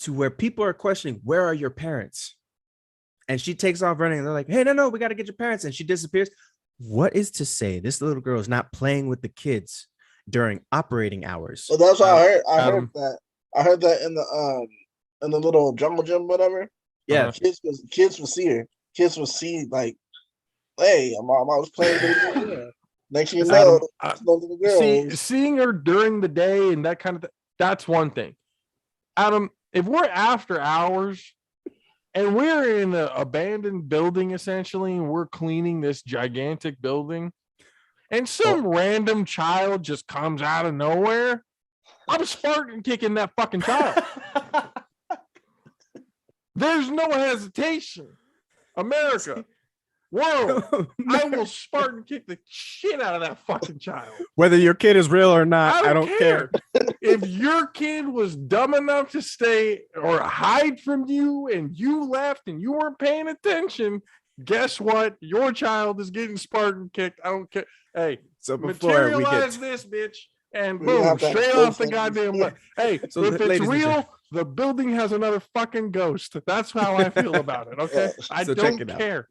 to where people are questioning, "Where are your parents?" and she takes off running, and they're like, "Hey, no, we got to get your parents," and she disappears. What is to say this little girl is not playing with the kids during operating hours? So that's what I heard. I heard Adam. that. I heard that in the little jungle gym, whatever. Yeah, Kids will see her. Kids will see like, hey, mom, I was playing video game. Next thing you know, Adam, those little girls. seeing her during the day and that kind of thing, that's one thing. Adam, if we're after hours and we're in an abandoned building essentially, and we're cleaning this gigantic building, and some random child just comes out of nowhere, I'm Spartan kicking that fucking child. There's no hesitation. America, world, I will Spartan kick the shit out of that fucking child. whether your kid is real or not, I don't care. If your kid was dumb enough to stay or hide from you and you left and you weren't paying attention, guess what? Your child is getting Spartan kicked. I don't care. Hey, So before we materialize get this bitch and We boom, have that straight close off the on goddamn this. butt. Hey, So if it's ladies and real, the building has another fucking ghost. That's how I feel about it. Okay. I So check don't it out. care.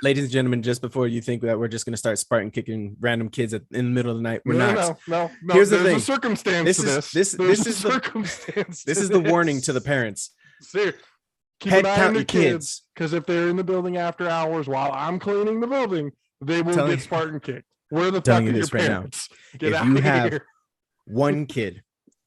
ladies and gentlemen, just before you think that we're just going to start Spartan kicking random kids in the middle of the night, we're not. No. Here's the There's thing. a circumstance This to is- this. this- There's this a is the- circumstance. This to is the warning this. to the parents. Ser- Keep Head an eye count on the your kids, kids. because if they're in the building after hours while I'm cleaning the building, they will Telling- get Spartan kicked. Where the fuck telling are you your this right now. parents? Get If out you of have- here. One kid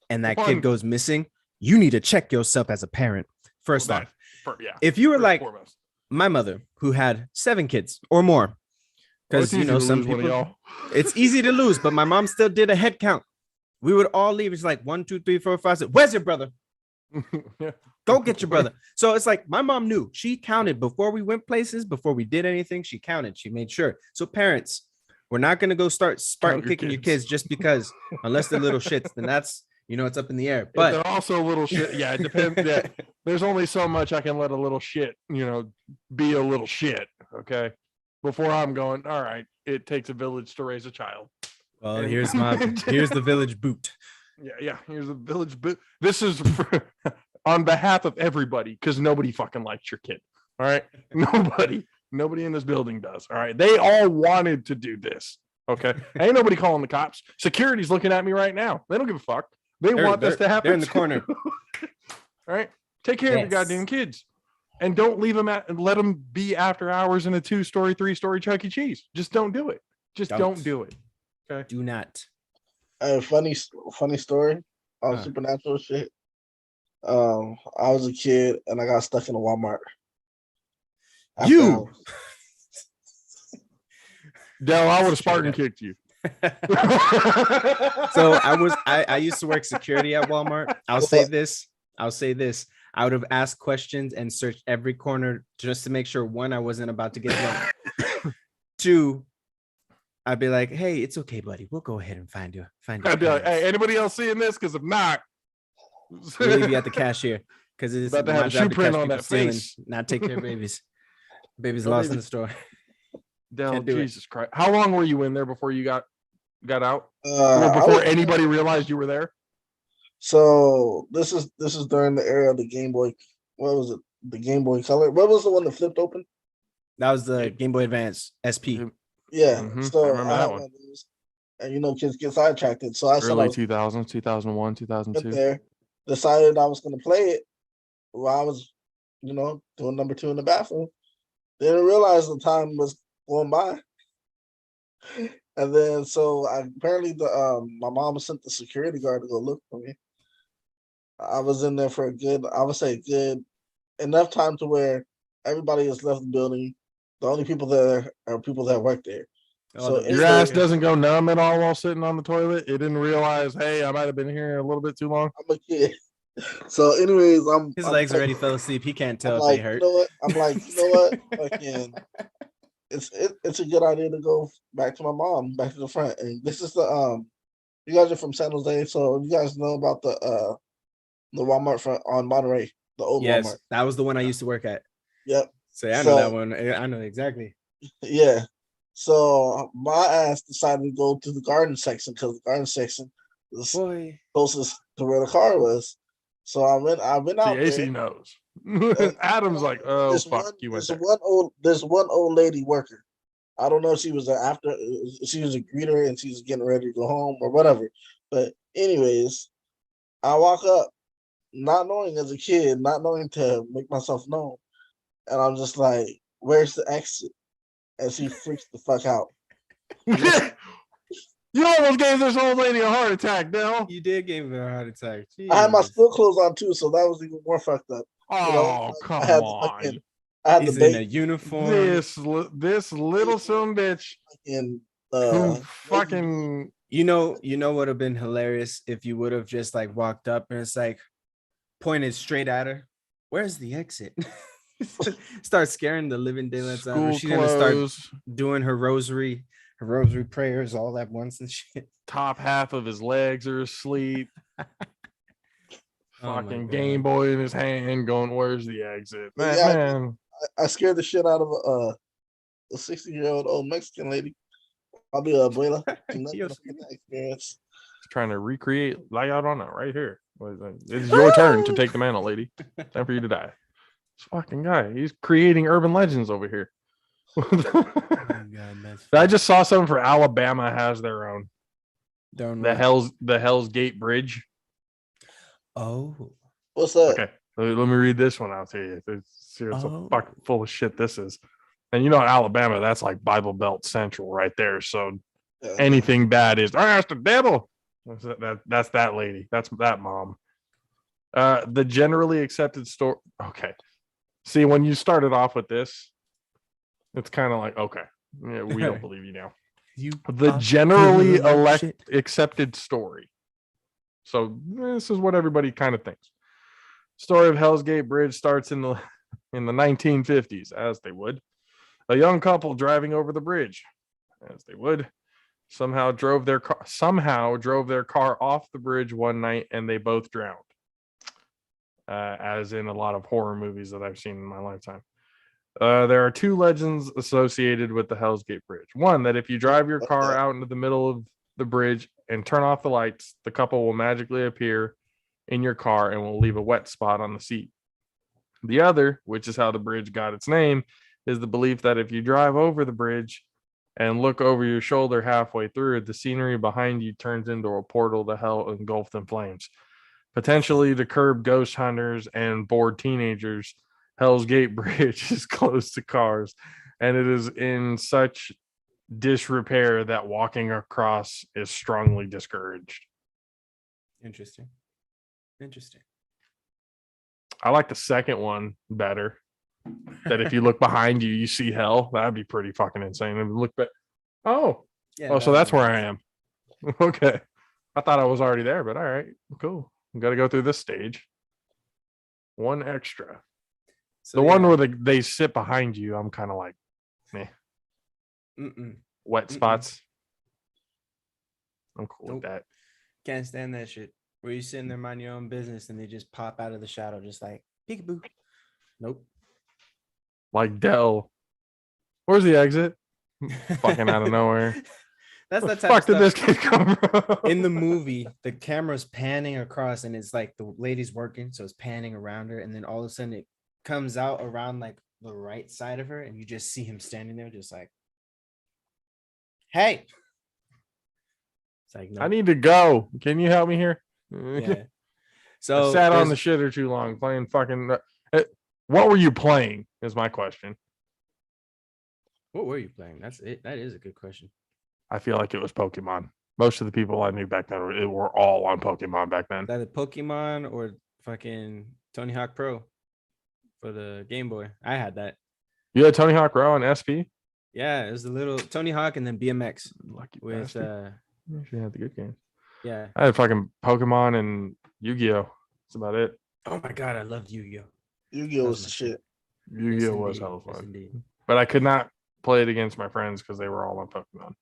and that One. kid goes missing, you need to check yourself as a parent. First That- off, yeah. if you were first like and foremost. my mother who had 7 kids or more, Well, because it's you easy know to some lose one of people, y'all. it's easy to lose, but my mom still did a head count. We would all leave. It's like 1, 2, 3, 4, 5, 6. Where's your brother? Yeah. Go get your brother. So it's like my mom knew. She counted before we went places, before we did anything. She counted. She made sure. So parents, we're not gonna go start Spartan Count your kicking your kids. kids just because, unless they're little shits. Then that's it's up in the air. If But they're also a little shit. Yeah, it depends. Yeah, there's only so much I can let a little shit, be a little shit. Okay. Before I'm going, all right, it takes a village to raise a child. well, And- here's the village boot. Yeah. Here's the village. This is on behalf of everybody, because nobody fucking likes your kid. All right. Nobody in this building does. All right. They all wanted to do this. Okay. Ain't nobody calling the cops. Security's looking at me right now. They don't give a fuck. They want this to happen. They're in the corner. All right. Take care of your Yes. goddamn kids. And don't leave them and let them be after hours in a 2-story, 3-story Chuck E. Cheese. Just don't do it. Just don't do it. Do not. Funny story on supernatural shit. I was a kid and I got stuck in a Walmart. After You! hours. Dell, I would have Spartan kicked you. So I used to work security at Walmart. I'll say this. I would have asked questions and searched every corner just to make sure, 1, I wasn't about to get drunk. 2, I'd be like, hey, it's okay, buddy. We'll go ahead and find your I'd be like, hey, parents. anybody else seeing this? Because if not, We'll leave you at the cashier because it's about to have my a job shoe to print catch on people that stealing, face. not take care of babies. Babies Don't lost in even- the store. Del, Can't do it. Jesus Christ. How long were you in there before you got out? I Before was- anybody realized you were there? So this is during the era of the Game Boy. What was it? The Game Boy Color. What was the one that flipped open? That was the Game Boy Advance SP. Yeah. Mhm, I So remember I that had one. one of those, and kids get sidetracked. So I said I Early was 2000s, 2001, went 2002. there, decided I was going to play it while I was, doing number 2 in the bathroom. Didn't realize the time was going by. And then so apparently my mom sent the security guard to go look for me. I was in there for I would say good enough time to where everybody has left the building. The only people there are people that work there. Oh, So the Your anyway, ass doesn't go numb at all while sitting on the toilet. It didn't realize, hey, I might have been here a little bit too long. I'm a kid. So anyways, His I'm legs like, already fell asleep. He can't tell I'm if like, they hurt. you know what? I'm like, you know what? Fucking, it's a good idea to go back to my mom, back to the front. And this is you guys are from San Jose, so you guys know about the Walmart front on Monterey, the old Yes, Walmart. that was the one I used to work at. Yep. So I know that So- one. I know exactly. Yeah. So my ass decided to go to the garden section because the garden section was Boy, closest to where the car was. So I went See, out AC there. knows. Adam's like, oh, fuck, you went there. There's one old lady worker. I don't know if she was she was a greeter and she's getting ready to go home or whatever. But anyways, I walk up, not knowing as a kid, not knowing to make myself known. And I'm just like, where's the exit? And she freaks the fuck out. You almost gave this old lady a heart attack, Dell. you did give her a heart attack. I had my Jeez. school clothes on too, so that was even more fucked up. Oh, I come had on. I had He's the in a bait uniform. This little son of a bitch in who fucking You know what would have been hilarious if you would have just like walked up and it's like pointed straight at her. Where's the exit? Start scaring the living daylights out of her. school She's gonna start clothes, doing her rosary prayers all at once and shit. top half of his legs are asleep. Oh my Fucking God. Game Boy in his hand, going, "Where's the exit?" Yeah, Man, I scared the shit out of a 60-year-old old Mexican lady. I'll be a abuela. I'm not Yo, gonna forget that experience. trying to recreate. Like I don't know, right here. It's your turn to take the mantle, lady. Time for you to die. This fucking guy, he's creating urban legends over here. Oh God, that's I just saw something for Alabama has their own. Don't The Hell's Gate Bridge. Oh, What's that? Okay, let me read this one out to you. See what's Oh. a fuck full of shit this is. And you know, Alabama, that's like Bible Belt Central right there. So Yeah. anything bad is, that's the devil. That's that lady. That's that mom. The generally accepted story. Okay. See, when you started off with this, it's kind of like, okay, yeah, we don't believe you now. you The are generally full of shit. accepted story. So this is what everybody kind of thinks. Story of Hell's Gate Bridge starts in the 1950s, as they would. A young couple driving over the bridge, as they would, somehow drove their car off the bridge one night, and they both drowned. As in a lot of horror movies that I've seen in my lifetime. There are two legends associated with the Hell's Gate Bridge. One, that if you drive your car out into the middle of the bridge and turn off the lights, the couple will magically appear in your car and will leave a wet spot on the seat. The other, which is how the bridge got its name, is the belief that if you drive over the bridge and look over your shoulder halfway through, the scenery behind you turns into a portal to hell engulfed in flames. Potentially to curb ghost hunters and bored teenagers, Hell's Gate Bridge is closed to cars, and it is in such disrepair that walking across is strongly discouraged. Interesting. I like the second one better. That if you look behind you, you see hell. That'd be pretty fucking insane. And look back. Oh, Yeah, so that's where I am. Okay. I thought I was already there, but all right, cool. Got to go through this stage. One extra. So, The one yeah. where they sit behind you, I'm kind of like, Mm-mm. wet Mm-mm. spots. I'm cool Nope. with that. Can't stand that shit. Where you sitting there mind your own business and they just pop out of the shadow, just like peekaboo. Nope. Like Dell. Where's the exit? Fucking out of nowhere. That's Where that the type fuck did of this stuff. kid come from? In the movie, the camera's panning across and it's like the lady's working, so it's panning around her, and then all of a sudden it comes out around like the right side of her, and you just see him standing there, just like, hey. It's like, no, I need to go. Can you help me here? yeah. I So sat on the there's- shitter too long playing fucking. What were you playing? Is my question. what were you playing? That's it. That is a good question. I feel like it was Pokemon. Most of the people I knew back then were all on Pokemon back then. Is that a Pokemon or fucking Tony Hawk Pro for the Game Boy? I had that. You had Tony Hawk Row on SP? Yeah, it was the little Tony Hawk and then BMX Lucky with bastard. You actually had the good games. yeah. I had fucking Pokemon and Yu-Gi-Oh. That's about it. Oh my god, I loved Yu-Gi-Oh. Yu-Gi-Oh That was was the my shit. Yu-Gi-Oh was indeed. hella Yes, fun. indeed. But I could not play it against my friends because they were all on Pokemon.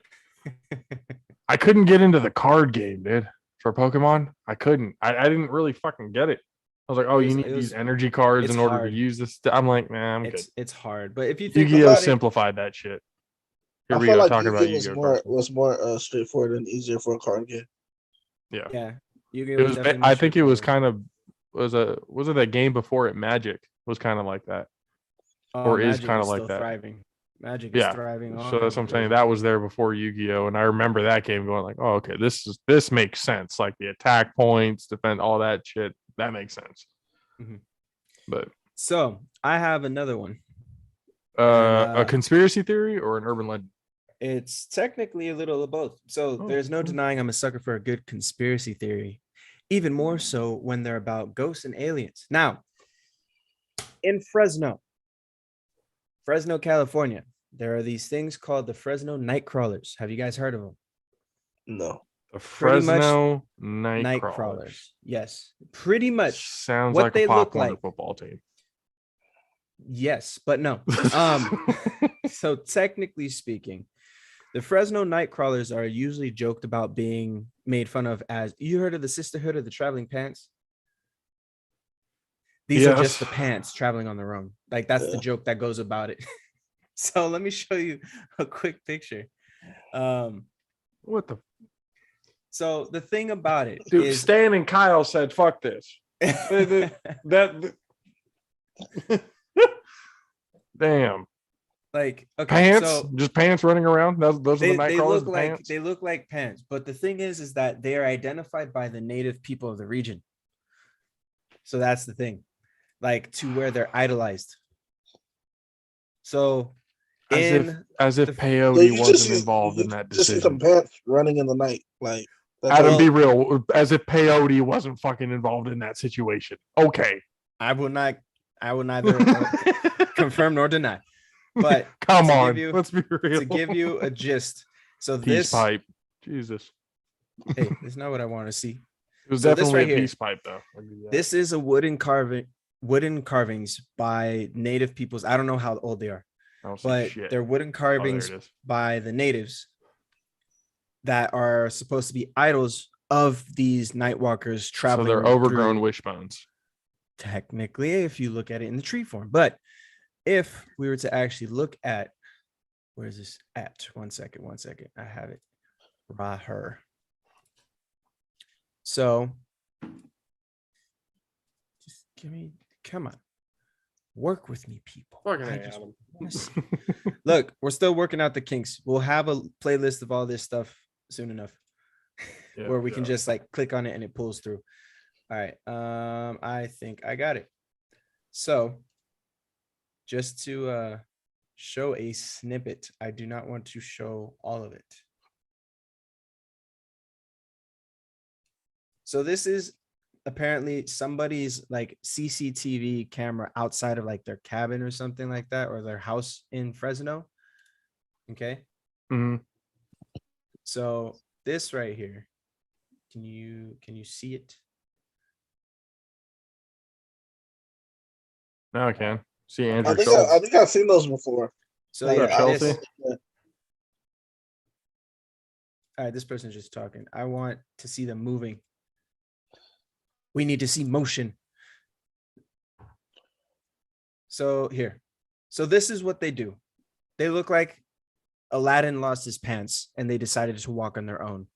I couldn't get into the card game, dude. For Pokemon, I couldn't. I didn't really fucking get it. I was like, oh, It you was- need it these was- energy cards it's in order hard. to use this. I'm like, nah, I'm good. It's hard, but if you think Yu-Gi-Oh about it, simplified that shit. Here I we feel go like talking about Yu-Gi-Oh Yu-Gi-Oh. was more straightforward and easier for a card game. Yeah. yeah, Yu-Gi-Oh It was was. definitely more I think it was straightforward. kind of was it that game before it? Magic was kind of like that, or is Magic kind of is like still that. thriving. Magic is Yeah. thriving. So that's what I'm saying. That was there before Yu-Gi-Oh, and I remember that game going like, oh, okay, this makes sense. Like the attack points, defend, all that shit. That makes sense. Mhm. But So I have another one. a conspiracy theory or an urban legend? It's technically a little of both. So Oh, there's no cool. denying I'm a sucker for a good conspiracy theory, even more so when they're about ghosts and aliens. Now, in Fresno, California, there are these things called the Fresno night crawlers. Have you guys heard of them? No. The Pretty much Fresno night, Night crawlers. crawlers. Yes. Pretty much Sounds what like they a look Pop Warner like. football team. Yes, but no. So technically speaking, the Fresno night crawlers are usually joked about being made fun of as, you heard of the Sisterhood of the Traveling Pants? These are just the Yes. pants traveling on their own. Like that's the Yeah. joke that goes about it. So let me show you a quick picture. What the So the thing about it dude? is Stan and Kyle said, "Fuck this." That damn like okay, pants, so just pants running around. Those are the night they crawlers. look the like pants? they look like pants, but the thing is that they are identified by the native people of the region. So that's the thing, like to where they're idolized. So as if the- peyote So you just wasn't see, involved in you that just see some decision. pants running in the night. Like that's Adam, all. be real. As if peyote wasn't fucking involved in that situation. Okay. I will neither confirm nor deny. But Come to on, give you let's be real. to give you a gist. So peace this pipe. Jesus, hey, that's not what I want to see. it was So this definitely right a here, peace pipe though. I'll give you that. this is a wooden carvings by native peoples. I don't know how old they are, I don't see but shit. they're wooden Oh, there carvings it is. by the natives that are supposed to be idols of these night walkers So traveling. they're overgrown through- wishbones. technically, if you look at it in the tree form. But if we were to actually look at, where is this at? One second. I have it right here. So just come on. Work with me, people. Fucking I A, just Adam. wanna see. Look, we're still working out the kinks. We'll have a playlist of all this stuff soon enough. Yeah, where we can yeah. just like click on it and it pulls through. All right. I think I got it. So just to show a snippet, I do not want to show all of it. So this is apparently somebody's like CCTV camera outside of like their cabin or something like that, or their house in Fresno. Okay. Mhm. So this right here, can you see it? Now I can see I Andrew I think Schultz. I think I've seen those before. So Like, yeah, up, Chelsea? this, Yeah. all right, this person's just talking. I want to see them moving. We need to see motion. So here. So this is what they do. They look like Aladdin lost his pants and they decided to walk on their own.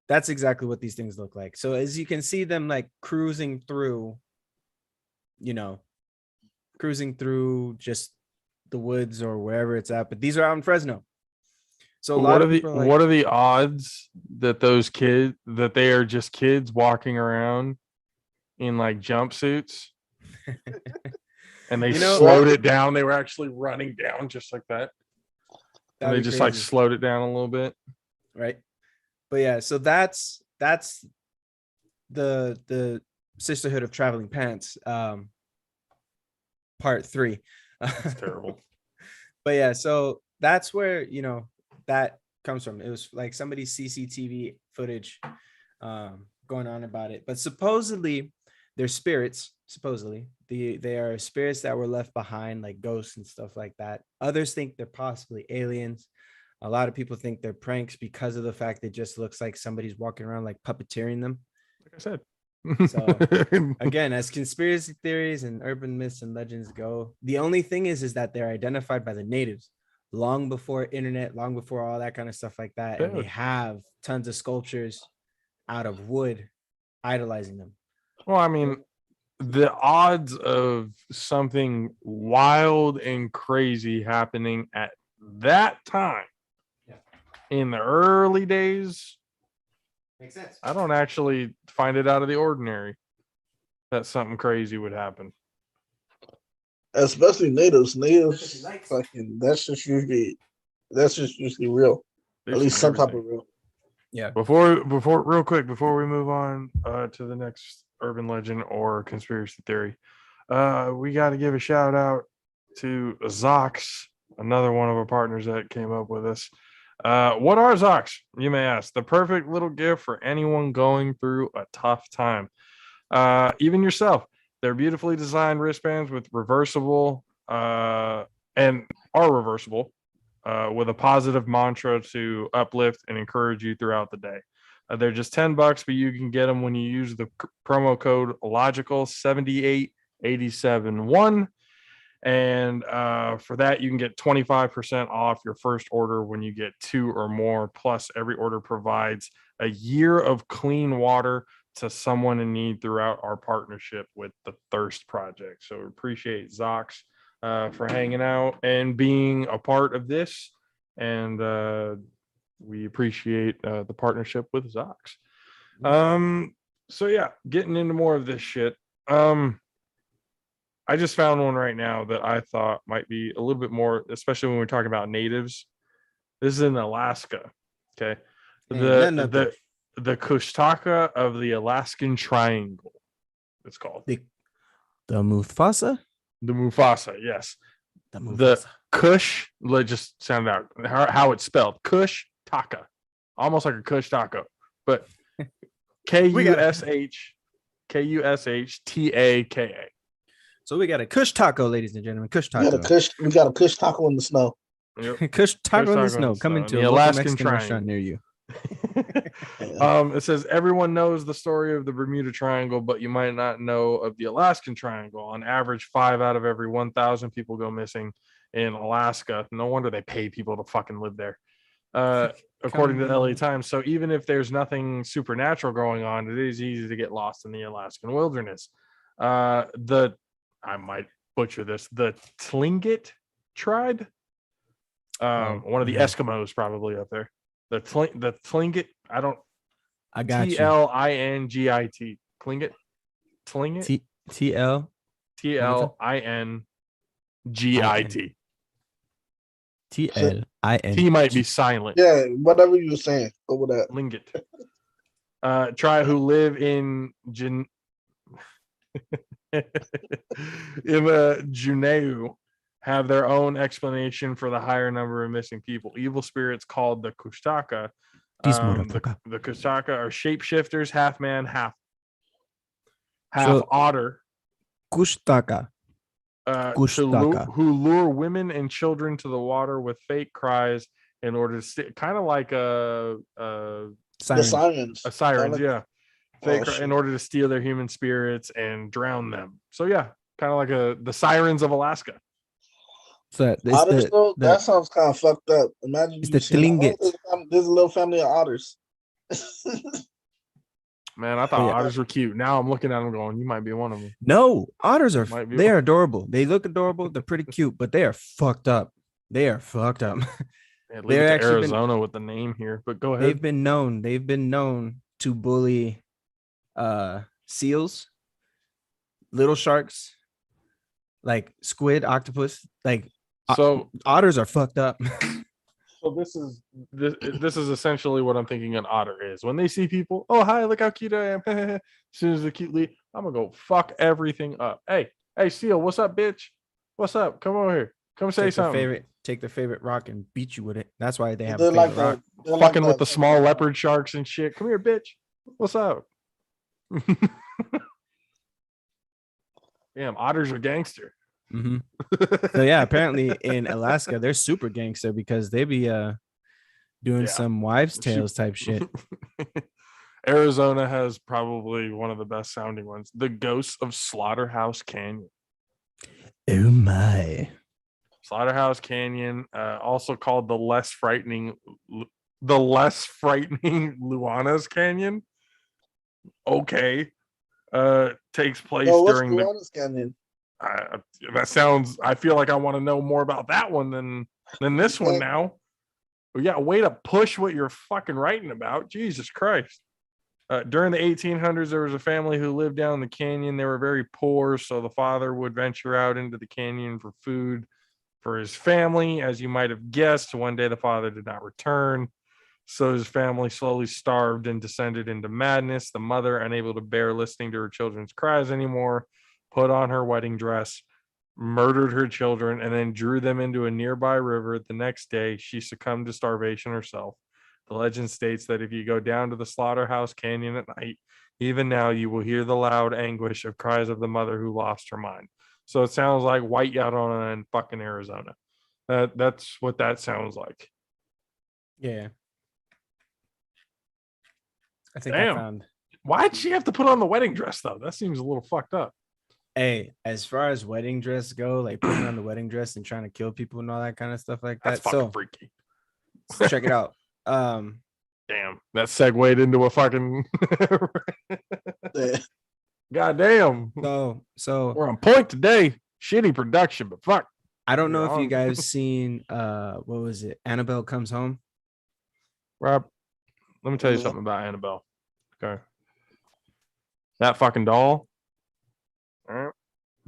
That's exactly what these things look like. So as you can see them like cruising through, cruising through just the woods or wherever it's at. But these are out in Fresno. So a lot of people are like, what are the odds that they are just kids walking around in like jumpsuits and they slowed it down? They were actually running down just like that. And they just like slowed it down a little bit. Right. But yeah, so that's the Sisterhood of Traveling Pants, part 3. That's terrible. But yeah, so that's where that comes from. It was like somebody's CCTV footage going on about it. But supposedly they're spirits. Supposedly they are spirits that were left behind, like ghosts and stuff like that. Others think they're possibly aliens. A lot of people think they're pranks because of the fact it just looks like somebody's walking around like puppeteering them. Like I said. So again, as conspiracy theories and urban myths and legends go, the only thing is that they're identified by the natives long before internet, long before all that kind of stuff like that. And they have tons of sculptures out of wood idolizing them. Well, I mean, the odds of something wild and crazy happening at that time in the early days, makes sense. I don't actually find it out of the ordinary that something crazy would happen. Especially natives. Natives, fucking, that's just usually real. At least some type of real. Yeah. Before real quick, before we move on to the next urban legend or conspiracy theory, we got to give a shout out to Zox, another one of our partners that came up with us. What are Zox, you may ask? The perfect little gift for anyone going through a tough time. Even yourself. They're beautifully designed wristbands with reversible and are reversible with a positive mantra to uplift and encourage you throughout the day. They're just $10, but you can get them when you use the promo code Logical 78871. And for that, you can get 25% off your first order when you get 2 or more. Plus, every order provides a year of clean water to someone in need throughout our partnership with the Thirst Project. So we appreciate Zox for hanging out and being a part of this. And we appreciate the partnership with Zox. So yeah, getting into more of this shit. I just found one right now that I thought might be a little bit more, especially when we're talking about natives. This is in Alaska. Okay. The Kushtaka of the Alaskan Triangle, it's called. The Mufasa? The Mufasa, yes. The Kush, let's just sound out how it's spelled. Kush Taka. Almost like a Kush taco. But Kushtaka. So we got a Kush taco, ladies and gentlemen. Kush taco. We got a Kush taco in the snow. Yep. Kush taco in the snow. Coming to a Alaskan Mexican restaurant near you. It says everyone knows the story of the Bermuda Triangle, but you might not know of the Alaskan Triangle. On average, 5 out of every 1,000 people go missing in Alaska. No wonder they pay people to fucking live there. According to the LA Times. So even if there's nothing supernatural going on, it is easy to get lost in the Alaskan wilderness. I might butcher this. The Tlingit tribe, one of the Eskimos probably up there. The Tlingit. I got you. Tlingit. Tlingit. TLINGIT. TLIN. T might be silent. Yeah, whatever you were saying. Go with that. Tlingit. Tribe who live in Juneau have their own explanation for the higher number of missing people. Evil spirits called the Kushtaka. The Kushtaka are shapeshifters, half man, half otter. Kushtaka. Who lure women and children to the water with fake cries in order to kind of like The Sirens. sirens. a sirens, Like- yeah. Oh, In shit. order to steal their human spirits and drown them. So yeah, kind of like the sirens of Alaska. So it's Otters, though, the that sounds kind of fucked up. Imagine it's you the seeing, Tlingits. there's a little family of otters. Man, I thought yeah. otters were cute. Now I'm looking at them going, you might be one of them. No, otters are Might be they one. are adorable. They look adorable. They're pretty cute, but they are fucked up. They are fucked up. Yeah, leave They're it to actually been- Arizona with the name here, but go ahead. They've been known to bully seals, little sharks, like squid, octopus. Like So otters are fucked up. So this is essentially what I'm thinking an otter is. When they see people, oh hi, look how cute I am. As soon as they cutely, I'm gonna go fuck everything up. Hey, seal, what's up, bitch? What's up? Come over here. Come say something. Take their favorite rock and beat you with it. That's why they have a They're favorite like rock. they're like Fucking with that the small fucking, leopard sharks and shit. Come here, bitch. What's up? Damn, otters are gangster. Mhm. So yeah, apparently in Alaska they're super gangster because they be doing Yeah. some wives' tales type shit. Arizona has probably one of the best sounding ones. The Ghosts of Slaughterhouse Canyon. Oh my. Slaughterhouse Canyon, also called the less frightening Luana's Canyon. Okay. Takes place Oh, what's during the Luana's Canyon? that sounds, I feel like I want to know more about that one than this one now. But yeah, way to push what you're fucking writing about. Jesus Christ. During the 1800s, there was a family who lived down the canyon. They were very poor, so the father would venture out into the canyon for food for his family. As you might have guessed, one day the father did not return, so his family slowly starved and descended into madness. The mother, unable to bear listening to her children's cries anymore, put on her wedding dress, murdered her children, and then drew them into a nearby river. The next day, she succumbed to starvation herself. The legend states that if you go down to the Slaughterhouse Canyon at night, even now you will hear the loud anguish of cries of the mother who lost her mind. So it sounds like White Yautona in fucking Arizona. That's what that sounds like. Yeah. I think Damn. I found. Why'd she have to put on the wedding dress though? That seems a little fucked up. Hey, as far as wedding dress go, like putting on the wedding dress and trying to kill people and all that kind of stuff like That's that. fucking So freaky. check it out. Damn, that segued into a fucking Yeah. goddamn. So We're on point today. Shitty production, but fuck. I don't know You're if you on. guys seen what was it? Annabelle Comes Home. Rob, let me tell you Yeah. something about Annabelle. Okay. That fucking doll. All right.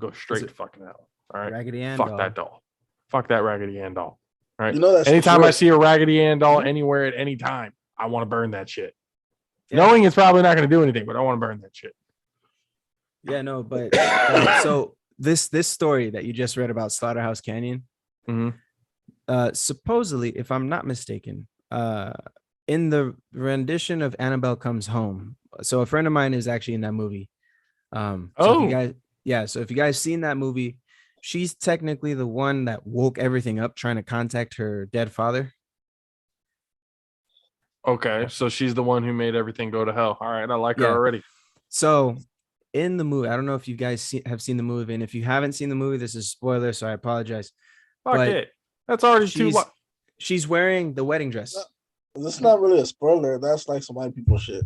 Go straight it to fucking hell. All right. Raggedy Ann Fuck doll. that doll. Fuck that Raggedy Ann doll. All right. You know that's Anytime I true. see a Raggedy Ann doll anywhere at any time, I want to burn that shit. Yeah. Knowing it's probably not going to do anything, but I want to burn that shit. Yeah, no, but so this story that you just read about Slaughterhouse Canyon, Mhm. Supposedly, if I'm not mistaken, in the rendition of Annabelle Comes Home, so a friend of mine is actually in that movie. So if you guys, so if you guys seen that movie, she's technically the one that woke everything up trying to contact her dead father. Okay, so she's the one who made everything go to hell. All right, I like her Yeah. already. So in the movie, I don't know if you guys have seen the movie, and if you haven't seen the movie, this is spoiler, so I apologize. Fuck But it. That's already too She's she's wearing the wedding dress. This is not really a spoiler. That's like some white people shit.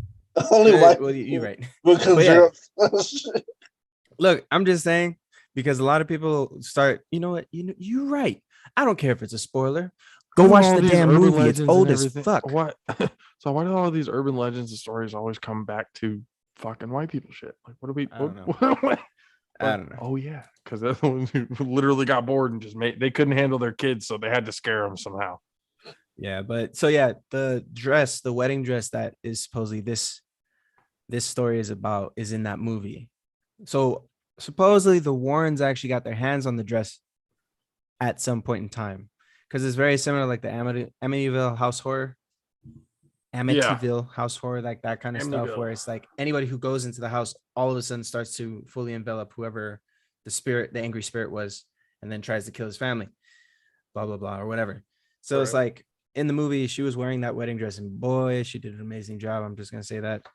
Only Eh, white well, people you're right. would But yeah. consider. Look, I'm just saying because a lot of people start, you know what? You're right. I don't care if it's a spoiler. Go Why do watch all the these damn urban movie. It's legends and old as everything- fuck. What? So why do all these urban legends and stories always come back to fucking white people shit? Like, what do we? I don't know. what- I don't know. Oh yeah, because they're the ones who literally got bored and just they couldn't handle their kids, so they had to scare them somehow. Yeah, but so yeah, the dress, the wedding dress that is supposedly this story is about is in that movie. So supposedly the Warrens actually got their hands on the dress at some point in time because it's very similar like the Amityville house horror. Amityville house horror, like that kind of stuff, Amityville. where it's like anybody who goes into the house all of a sudden starts to fully envelop whoever the angry spirit was, and then tries to kill his family, blah blah blah, or whatever. So it's Right. like in the movie, she was wearing that wedding dress, and boy, she did an amazing job. I'm just gonna say that.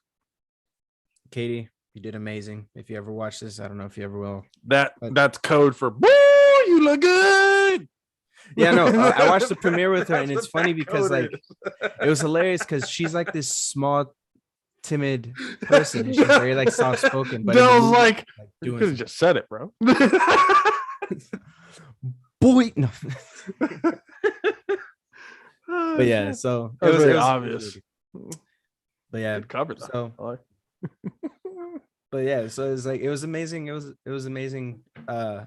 Katie, you did amazing. If you ever watch this, I don't know if you ever will. But- That's code for boy, you look good. Yeah, no, I watched the premiere with her, and That's it's what funny that because code like is. it was hilarious because she's like this small, timid person, and she's very like soft spoken. But in the Dell's movie, like, you doing could have something. just said it, bro. Boy, no. Oh, But yeah, shit. so That was very it was obvious. But yeah, Good cover though. so I like- but yeah, so it was like it was amazing. It was amazing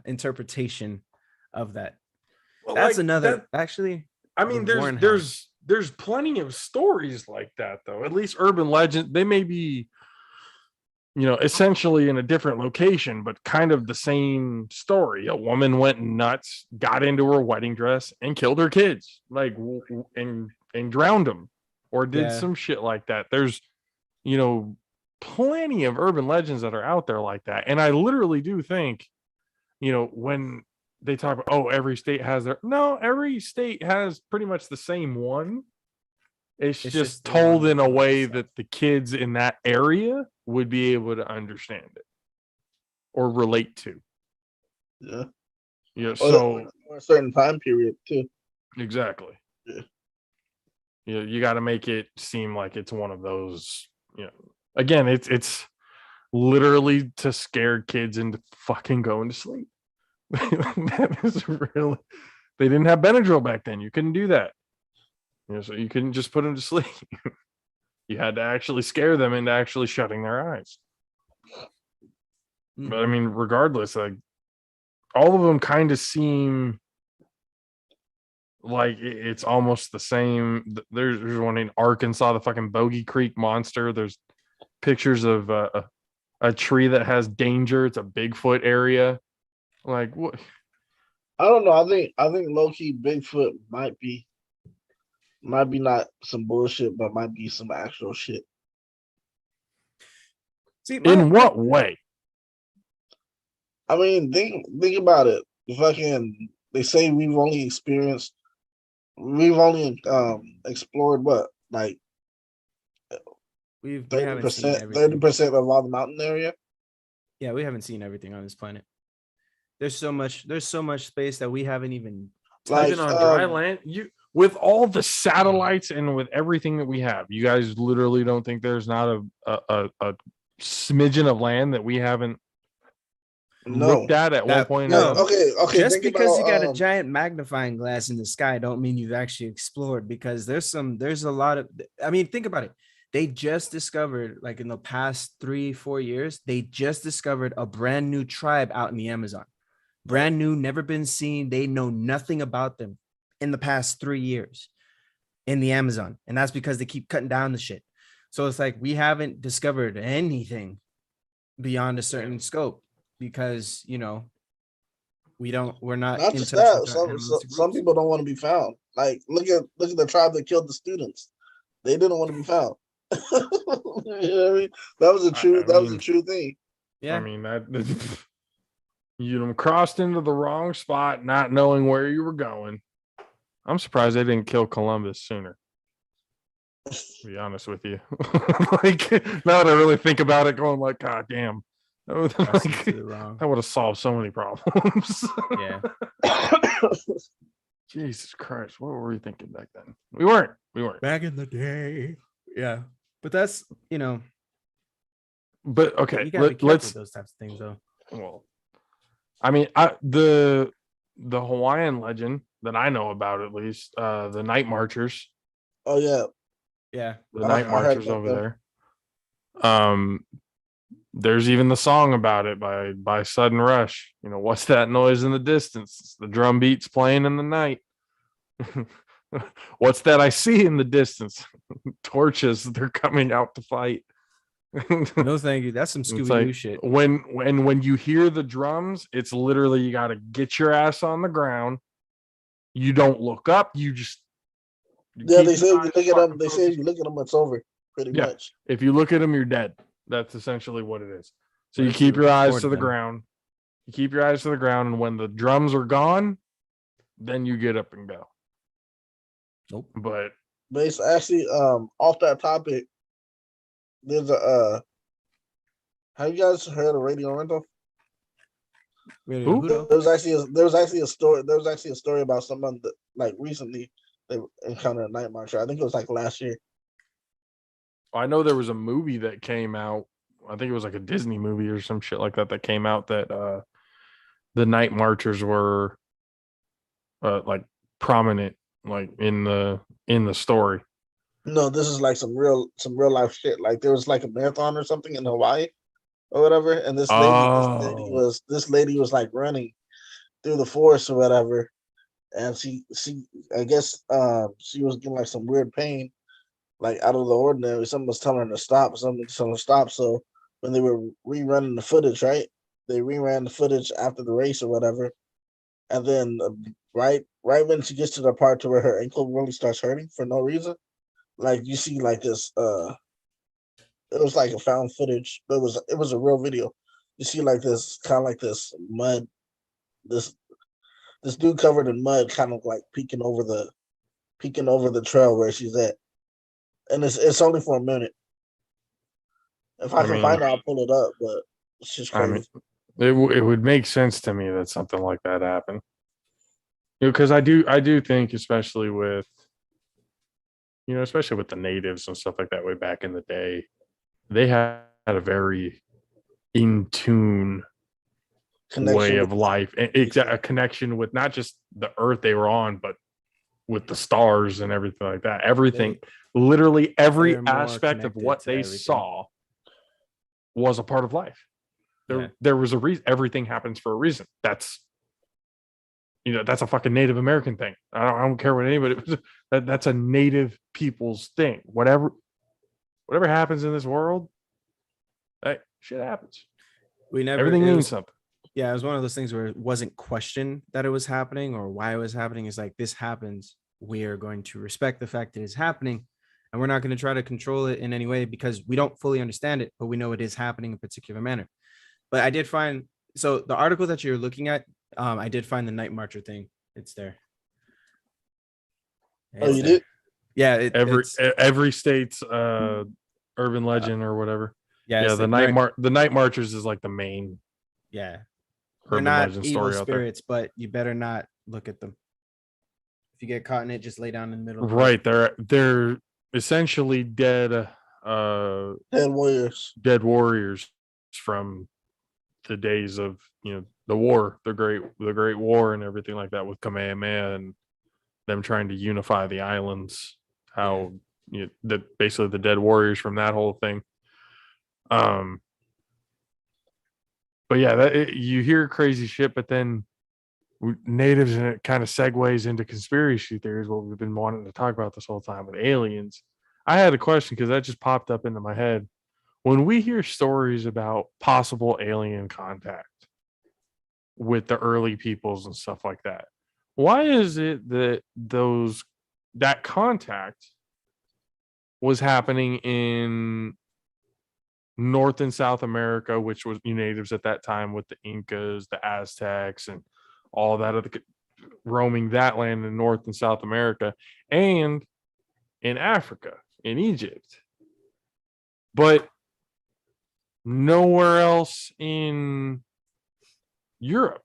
interpretation of that. Well, That's like, another actually. I mean, the Warren house. there's plenty of stories like that though. At least urban legend. They may be, essentially in a different location, but kind of the same story. A woman went nuts, got into her wedding dress, and killed her kids, like and drowned them, or did Yeah. some shit like that. There's, plenty of urban legends that are out there like that, and I literally do think, when they talk about, oh, every state has every state has pretty much the same one. It's It's just just the told one in a that way makes that the kids in that area would be able to understand it or relate to. Yeah. So Or a certain time period too. exactly. Yeah. You got to make it seem like it's one of those, again, it's literally to scare kids into fucking going to sleep. That is really, they didn't have Benadryl back then. You couldn't do that. So you couldn't just put them to sleep. You had to actually scare them into actually shutting their eyes. But I mean, regardless, like all of them kind of seem like it's almost the same. There's one in Arkansas, the fucking Bogey Creek monster. There's pictures of a tree that has danger. It's a Bigfoot area. Like what? I don't know. I think low key Bigfoot might be not some bullshit, but might be some actual shit. See, In what way? I mean, think about it. Fucking, they say we've only explored what, like we haven't seen 30%, everything. 30% of all the mountain area. Yeah, we haven't seen everything on this planet. There's so much space that we haven't even Like Even on dry land, with all the satellites and with everything that we have, you guys literally don't think there's not a smidgen of land that we haven't looked at one That- point. no. or another? Okay. just think because about, you got a giant magnifying glass in the sky don't mean you've actually explored, because there's a lot of, I mean, think about it. They just discovered, like in the past 3-4 years, they just discovered a brand new tribe out in the Amazon. Brand new, never been seen. They know nothing about them in the past 3 years in the Amazon. And that's because they keep cutting down the shit. So it's like we haven't discovered anything beyond a certain scope because, we're not not in just touch that. with our animalistic Some roots. people don't want to be found. Like look at the tribe that killed the students. They didn't want to be found. You know what I mean? That was a true thing. Yeah. I mean that you crossed into the wrong spot, not knowing where you were going. I'm surprised they didn't kill Columbus sooner. To be honest with you, like now that I really think about it, going like, God damn, that would have solved so many problems. Yeah. Jesus Christ, what were we thinking back then? We weren't. Back in the day. Yeah. But that's, But okay, you gotta be careful let's. with those types of things though. Well, I mean, the Hawaiian legend that I know about, at least, the night marchers. Oh yeah. Yeah. The night marchers over there. There's even the song about it by Sudden Rush. What's that noise in the distance? It's the drum beats playing in the night. What's that I see in the distance? Torches. They're coming out to fight. No, thank you. That's some Scooby-Doo shit. When you hear the drums, it's literally you got to get your ass on the ground. You don't look up. You just they say if you look at them. They say if you look at them, it's over. Pretty much. If you look at them, you're dead. That's essentially what it is. So you keep your eyes to the ground. You keep your eyes to the ground, and when the drums are gone, then you get up and go. Nope. But Based actually, off that topic, there's a have you guys heard of Radio Rental? Radio Who? Hudo. There was actually a story about someone that like recently they encountered a night marcher. I think it was like last year. I know there was a movie that came out. I think it was like a Disney movie or some shit like that that came out that the night marchers were like prominent like in the story. No, this is like some real life shit. Like there was like a marathon or something in Hawaii or whatever, and Oh, this lady was like running through the forest or whatever, and she I guess she was getting like some weird pain, like out of the ordinary. Someone was telling her to stop, something telling her to stop. So when they were rerunning the footage, right? They reran the footage after the race or whatever, and then right when she gets to the part to where her ankle really starts hurting for no reason, like you see like this it was like a found footage, but it was a real video. You see like this kind of like this mud, this this dude covered in mud, kind of like peeking over the trail where she's at, and it's only for a minute. If I I can mean, find it, I'll pull it up. But it's just I mean, crazy. it would make sense to me that something like that happened. Because I do think, especially with especially with the natives and stuff like that way back in the day, they had a very in tune way Connection with of life and a connection with not just the earth they were on, but with the stars and everything like that. Everything, literally every They're more aspect of connected what to they everything. saw was a part of life. Yeah. There was a reason. Everything happens for a reason. That's a fucking Native American thing. I don't care what anybody that's a Native people's thing. Whatever happens in this world, hey, shit happens. Everything means something. Yeah, it was one of those things where it wasn't questioned that it was happening or why it was happening. It's like, this happens. We are going to respect the fact that it's happening. And we're not going to try to control it in any way because we don't fully understand it, but we know it is happening in a particular manner. But I did find, so the article that you're looking at, I did find the night marcher thing. It's there. Oh, It's you there. did? Yeah, Every state's urban legend or whatever. yeah, Yeah, it's like the night marchers is like the main yeah. They're urban not legend evil story out there. spirits, but you better not look at them. If you get caught in it, just lay down in the middle of the Right, they're essentially dead Dead warriors from the days of the war, the great war and everything like that with Kamehameha and them trying to unify the islands. How that basically the dead warriors from that whole thing. But yeah, you hear crazy shit, but then natives, and it kind of segues into conspiracy theories, what we've been wanting to talk about this whole time with aliens. I had a question because that just popped up into my head. When we hear stories about possible alien contact with the early peoples and stuff like that, why is it that that contact was happening in North and South America, which was natives at that time with the Incas, the Aztecs, and all that other roaming that land in North and South America, and in Africa, in Egypt, but nowhere else in Europe?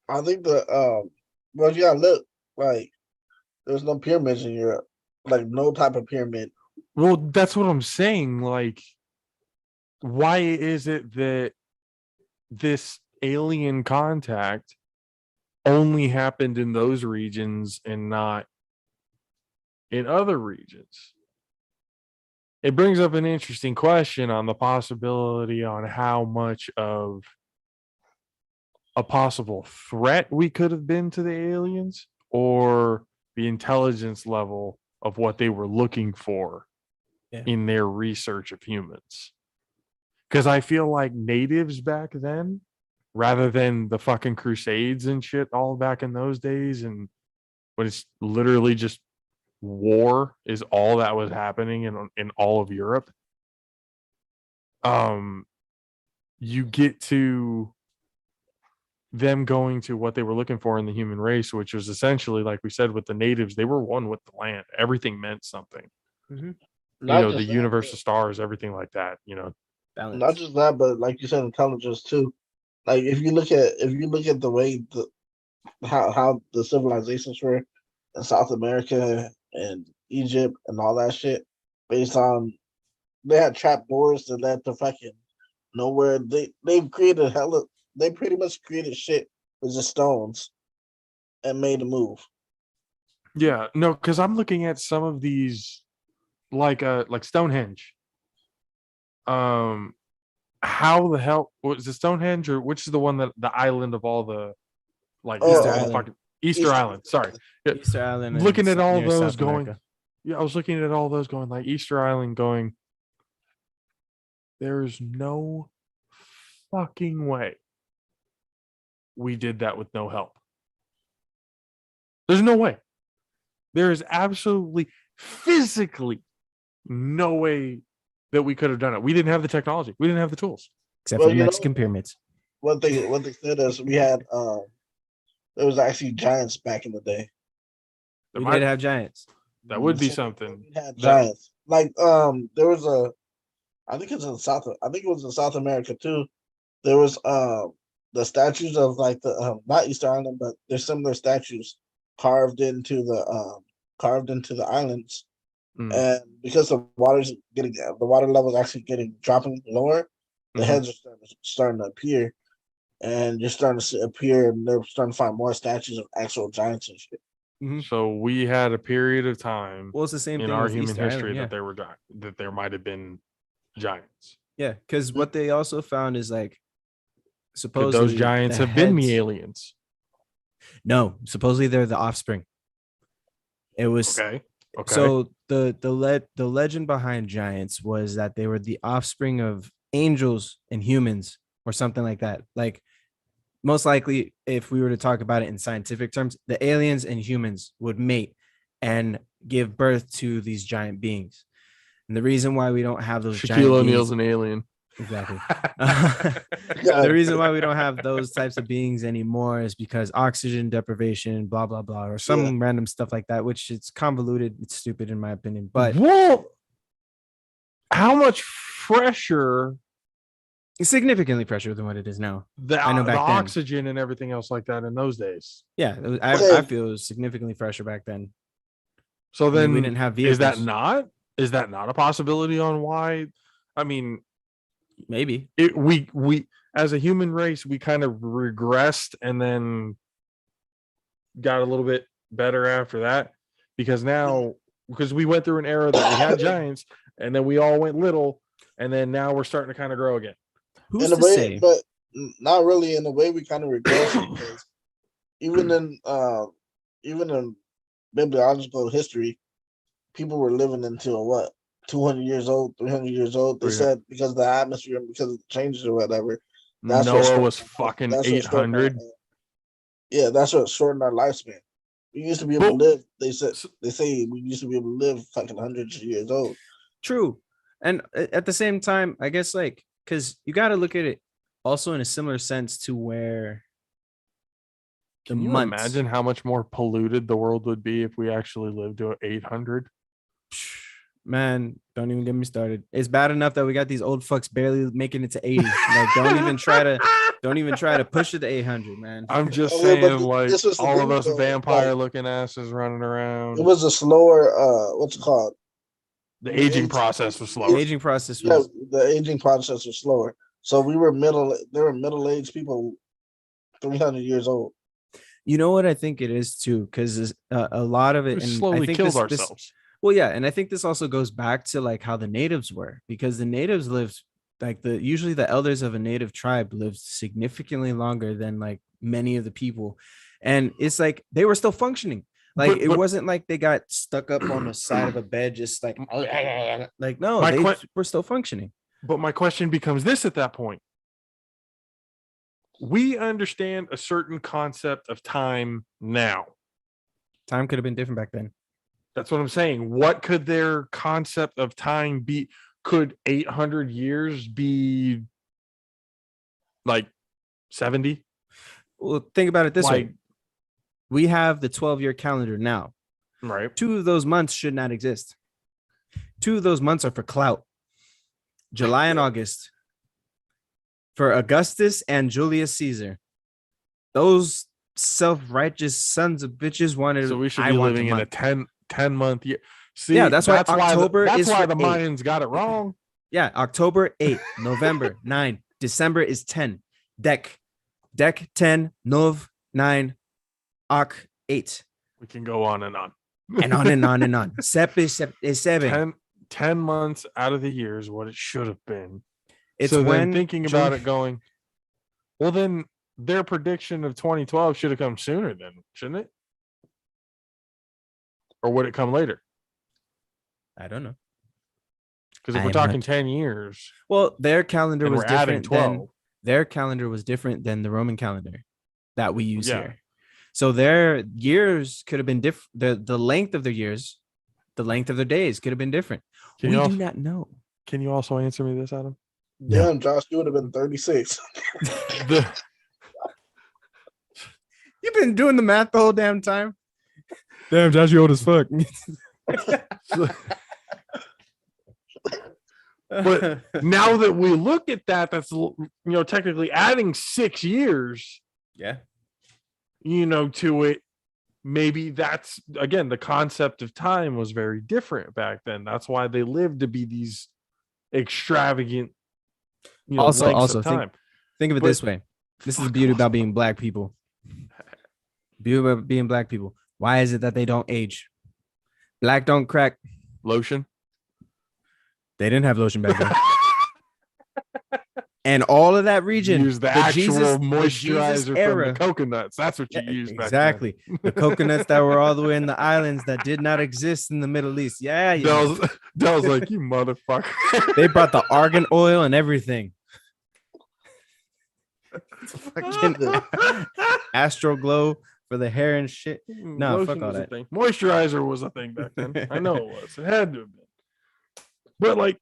I think well, yeah, look, like there's no pyramids in Europe, like no type of pyramid. Well, that's what I'm saying. Like, why is it that this alien contact only happened in those regions and not in other regions? It brings up an interesting question on the possibility on how much of a possible threat we could have been to the aliens, or the intelligence level of what they were looking for in their research of humans. Because I feel like natives back then, rather than the fucking crusades and shit all back in those days, and when it's literally just war is all that was happening in all of Europe, you get to them going to what they were looking for in the human race, which was essentially, like we said, with the natives, they were one with the land. Everything meant something. Mm-hmm. Not The just that, universe of stars, everything like that. not Balance. just that, but like you said, intelligence too. Like if you look at the way how the civilizations were in South America and Egypt and all that shit, based on they had trap doors that led to fucking nowhere. They've created hella. They pretty much created shit with just stones and made a move. Yeah, no, because I'm looking at some of these, like Stonehenge. How the hell was it Stonehenge, or which is the one that the island of all the like Easter all the Island. fucking Easter Island? Sorry, yeah, Easter Island. looking at all near those South going. America. Yeah, I was looking at all those going like Easter Island going. There's no fucking way we did that with no help. There's no way. There is absolutely physically no way that we could have done it. We didn't have the technology. We didn't have the tools. Except Well, for the you know, Mexican pyramids. what they said is we had there was actually giants back in the day. That We might- did have giants. that would be So something. we had that- giants. Like there was a I think it was in South America too. There was the statues of like the not Easter Island, but there's similar statues carved into the islands. Mm. And because the water level is actually getting dropping lower, the Mhm. heads are starting to appear, and you're starting to appear, and they're starting to find more statues of actual giants and shit. So we had a period of time Well, it's the same in thing our with human Easter history Island, yeah. that there might have been giants. Yeah, because what they also found is like Could supposedly those giants the have been the heads- aliens? No, supposedly they're the offspring. It was Okay. so the legend behind giants was that they were the offspring of angels and humans or something like that. Like most likely, if we were to talk about it in scientific terms, the aliens and humans would mate and give birth to these giant beings. And the reason why we don't have those giant Shaquille beings, O'Neal's an alien. exactly. Yeah. The reason why we don't have those types of beings anymore is because oxygen deprivation, blah blah blah, or some random stuff like that, which it's convoluted, it's stupid in my opinion. But well, how much fresher it's significantly fresher than what it is now. I know the back then. oxygen and everything else like that in those days? Yeah, I Okay. feel it was significantly fresher back then. So I mean, then we didn't have vehicles. is that not a possibility on why? I mean, Maybe. we as a human race, we kind of regressed and then got a little bit better after that, because we went through an era that we had giants and then we all went little, and then now we're starting to kind of grow again. Who's In a to way, say? but not really. In a way, we kind of regress because even in bibliological history, people were living until what 200 years old, 300 years old. They said because of the atmosphere and because of the changes or whatever. Noah was fucking that's what shortened 800. Yeah, that's what shortened our lifespan. We used to be able to Well, live. They say we used to be able to live fucking hundreds of years old. True. And at the same time, I guess like because you got to look at it also in a similar sense to where Can you imagine how much more polluted the world would be if we actually lived to 800? Man, don't even get me started. It's bad enough that we got these old fucks barely making it to 80. Like, don't even try to push it to 800, man. I'm just Okay, but saying, like this was the all of thing, us though, vampire like- looking asses running around. It was a slower what's it called? The aging process was The slow. aging process Yeah, was the aging process was slower. So there were middle-aged people 300 years old. you know what I think it is too, because a lot of it We and slowly I think killed this, ourselves. well, yeah, and I think this also goes back to like how the natives were, because the natives lived like usually the elders of a native tribe lived significantly longer than like many of the people, and it's like they were still functioning. Like But- it but- wasn't like they got stuck up on the side of a bed, just like no, My they que- were still functioning. But my question becomes this at that point. We understand a certain concept of time now. Time could have been different back then. That's what I'm saying. What could their concept of time be? Could 800 years be like 70? Well, think about it this Like, way. We have the 12-year calendar now. right? 2 of those months should not exist. 2 of those months are for clout. July and August. For Augustus and Julius Caesar. Those self-righteous sons of bitches wanted. So we should I be want living a in a month. 10-month year. See, Yeah, that's why October that's is why for the 8. Mayans got it wrong. Yeah, October 8, November 9, December is 10. Dec 10, Nov 9, Oc 8. We can go on and on. And on and on and on. Sep is 7. 10 months out of the year is what it should have been. It's so when then thinking about it going, well, then their prediction of 2012 should have come sooner then, shouldn't it? Or would it come later? I don't know. Because if we're I'm talking not- 10 years Well, their calendar and was we're adding different than 12, their calendar was different than the Roman calendar that we use Yeah. here. So their years could have been different. The length of their years, the length of their days could have been different. Can We you do also- not know. can you also answer me this, Adam? Damn, Josh, you would have been 36. You've been doing the math the whole damn time. Damn, Josh, you old as fuck. But now that we look at that, that's technically adding 6 years, yeah, to it. Maybe that's again the concept of time was very different back then. That's why they lived to be these extravagant. Also, lengths of time. think of it But- this way. This is the Fuck beauty off. about being black people. Beauty about being black people. Why is it that they don't age? Black don't crack. Lotion. They didn't have lotion back then. And all of that region, Use the actual Jesus moisturizer from era. the coconuts. That's what you Yeah, use back exactly. The coconuts that were all the way in the islands that did not exist in the Middle East. Yeah, then. you know. That was like, you motherfucker. They brought the argan oil and everything. Fucking Astro Glow for the hair and shit. No, fuck Lotion all was a that. thing. Moisturizer was a thing back then. I know it was. It had to have been. But like,